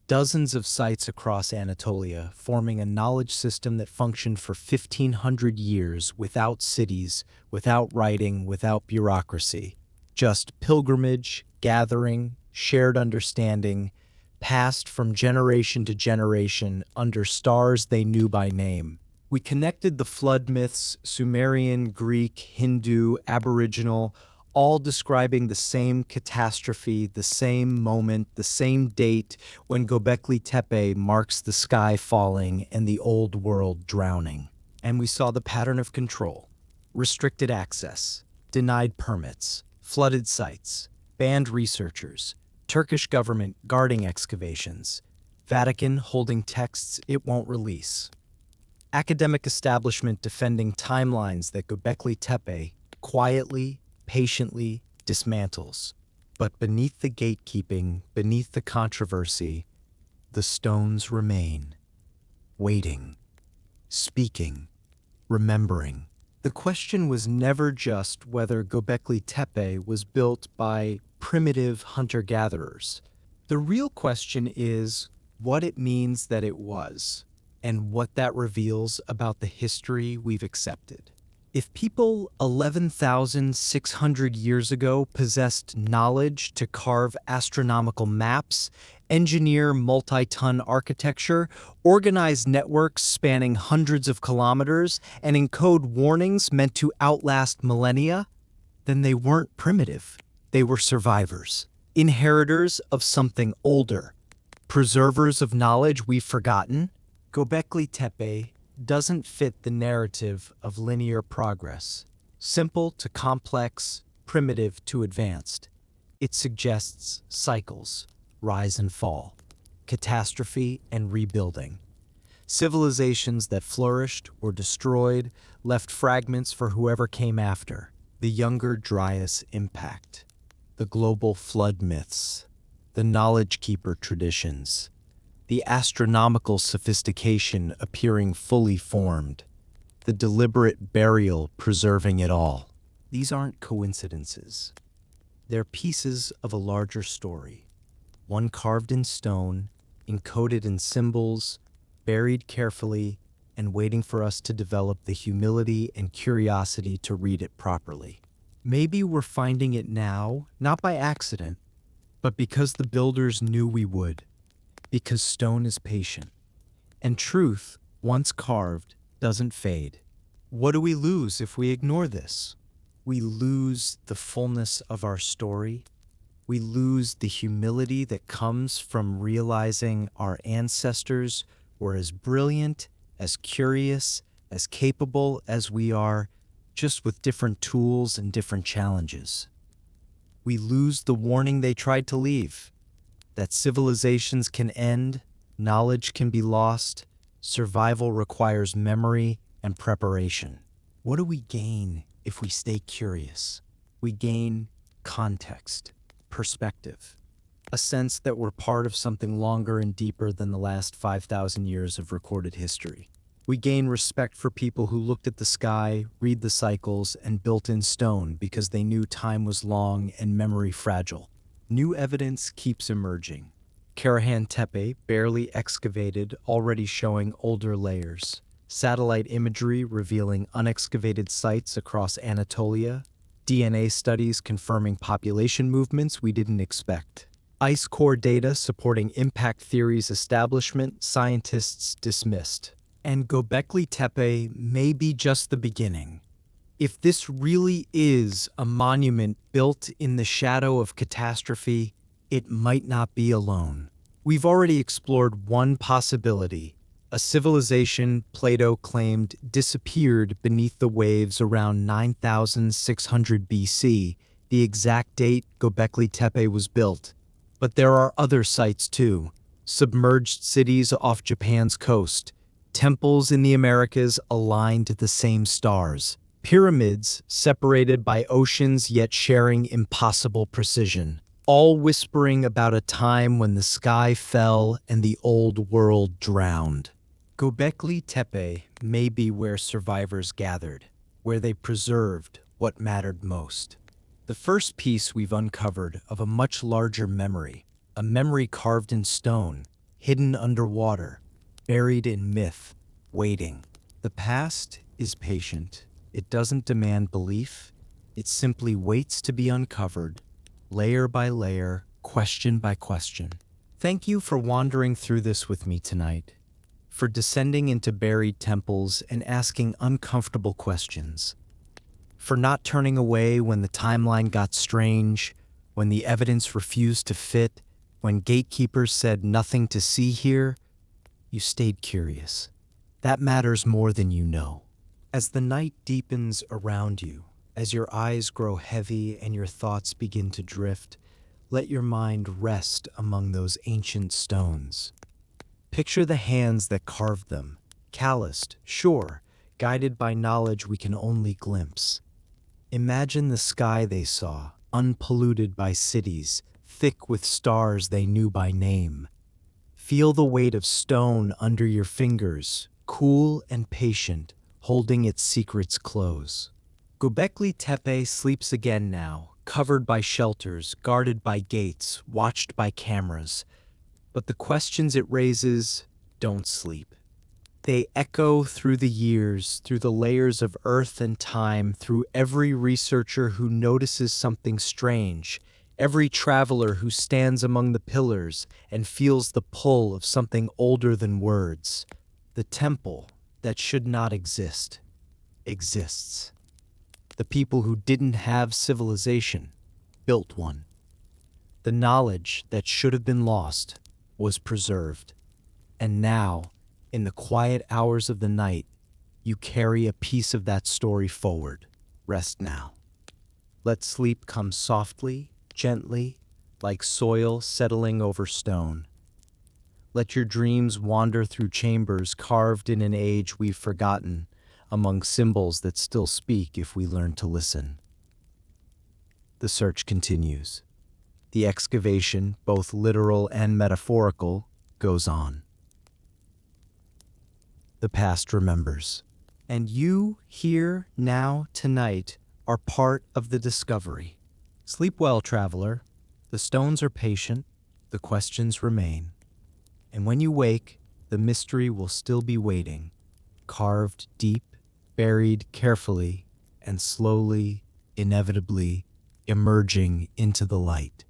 dozens of sites across Anatolia, forming a knowledge system that functioned for 1,500 years without cities, without writing, without bureaucracy. Just pilgrimage, gathering, shared understanding, passed from generation to generation under stars they knew by name. We connected the flood myths, Sumerian, Greek, Hindu, Aboriginal, all describing the same catastrophe, the same moment, the same date when Göbekli Tepe marks the sky falling and the old world drowning. And we saw the pattern of control: restricted access, denied permits, flooded sites, banned researchers, Turkish government guarding excavations, Vatican holding texts it won't release, academic establishment defending timelines that Göbekli Tepe quietly, patiently dismantles. But beneath the gatekeeping, beneath the controversy, the stones remain, waiting, speaking, remembering. The question was never just whether Göbekli Tepe was built by primitive hunter-gatherers. The real question is what it means that it was, and what that reveals about the history we've accepted. If people 11,600 years ago possessed knowledge to carve astronomical maps, engineer multi-ton architecture, organize networks spanning hundreds of kilometers, and encode warnings meant to outlast millennia, then they weren't primitive. They were survivors, inheritors of something older, preservers of knowledge we've forgotten. Göbekli Tepe doesn't fit the narrative of linear progress, simple to complex, primitive to advanced. It suggests cycles, rise and fall, catastrophe and rebuilding. Civilizations that flourished were destroyed, left fragments for whoever came after. The Younger Dryas impact, the global flood myths, the knowledge keeper traditions, the astronomical sophistication appearing fully formed, the deliberate burial preserving it all. These aren't coincidences. They're pieces of a larger story, one carved in stone, encoded in symbols, buried carefully, and waiting for us to develop the humility and curiosity to read it properly. Maybe we're finding it now, not by accident, but because the builders knew we would. Because stone is patient, and truth, once carved, doesn't fade. What do we lose if we ignore this? We lose the fullness of our story. We lose the humility that comes from realizing our ancestors were as brilliant, as curious, as capable as we are, just with different tools and different challenges. We lose the warning they tried to leave: that civilizations can end, knowledge can be lost, survival requires memory and preparation. What do we gain if we stay curious? We gain context, perspective, a sense that we're part of something longer and deeper than the last 5,000 years of recorded history. We gain respect for people who looked at the sky, read the cycles, and built in stone because they knew time was long and memory fragile. New evidence keeps emerging. Karahan Tepe, barely excavated, already showing older layers. Satellite imagery revealing unexcavated sites across Anatolia. DNA studies confirming population movements we didn't expect. Ice core data supporting impact theories establishment scientists dismissed. And Göbekli Tepe may be just the beginning. If this really is a monument built in the shadow of catastrophe, it might not be alone. We've already explored one possibility: a civilization Plato claimed disappeared beneath the waves around 9,600 BC, the exact date Göbekli Tepe was built. But there are other sites too: submerged cities off Japan's coast, temples in the Americas aligned to the same stars, pyramids separated by oceans yet sharing impossible precision, all whispering about a time when the sky fell and the old world drowned. Göbekli Tepe may be where survivors gathered, where they preserved what mattered most. The first piece we've uncovered of a much larger memory, a memory carved in stone, hidden underwater, buried in myth, waiting. The past is patient. It doesn't demand belief. It simply waits to be uncovered, layer by layer, question by question. Thank you for wandering through this with me tonight, for descending into buried temples and asking uncomfortable questions. for not turning away when the timeline got strange, when the evidence refused to fit, when gatekeepers said nothing to see here. You stayed curious. That matters more than you know. As the night deepens around you, as your eyes grow heavy and your thoughts begin to drift, let your mind rest among those ancient stones. Picture the hands that carved them, calloused, sure, guided by knowledge we can only glimpse. Imagine the sky they saw, unpolluted by cities, thick with stars they knew by name. Feel the weight of stone under your fingers, cool and patient, holding its secrets close. Göbekli Tepe sleeps again now, covered by shelters, guarded by gates, watched by cameras. But the questions it raises don't sleep. They echo through the years, through the layers of earth and time, through every researcher who notices something strange, every traveler who stands among the pillars and feels the pull of something older than words. The temple that should not exist, exists. The people who didn't have civilization built one. The knowledge that should have been lost was preserved. And now, in the quiet hours of the night, you carry a piece of that story forward. Rest now. Let sleep come softly, gently, like soil settling over stone. Let your dreams wander through chambers carved in an age we've forgotten, among symbols that still speak if we learn to listen. The search continues. The excavation, both literal and metaphorical, goes on. The past remembers. And you, here, now, tonight, are part of the discovery. Sleep well, traveler. The stones are patient, the questions remain. And when you wake, the mystery will still be waiting, carved deep, buried carefully, and slowly, inevitably, emerging into the light.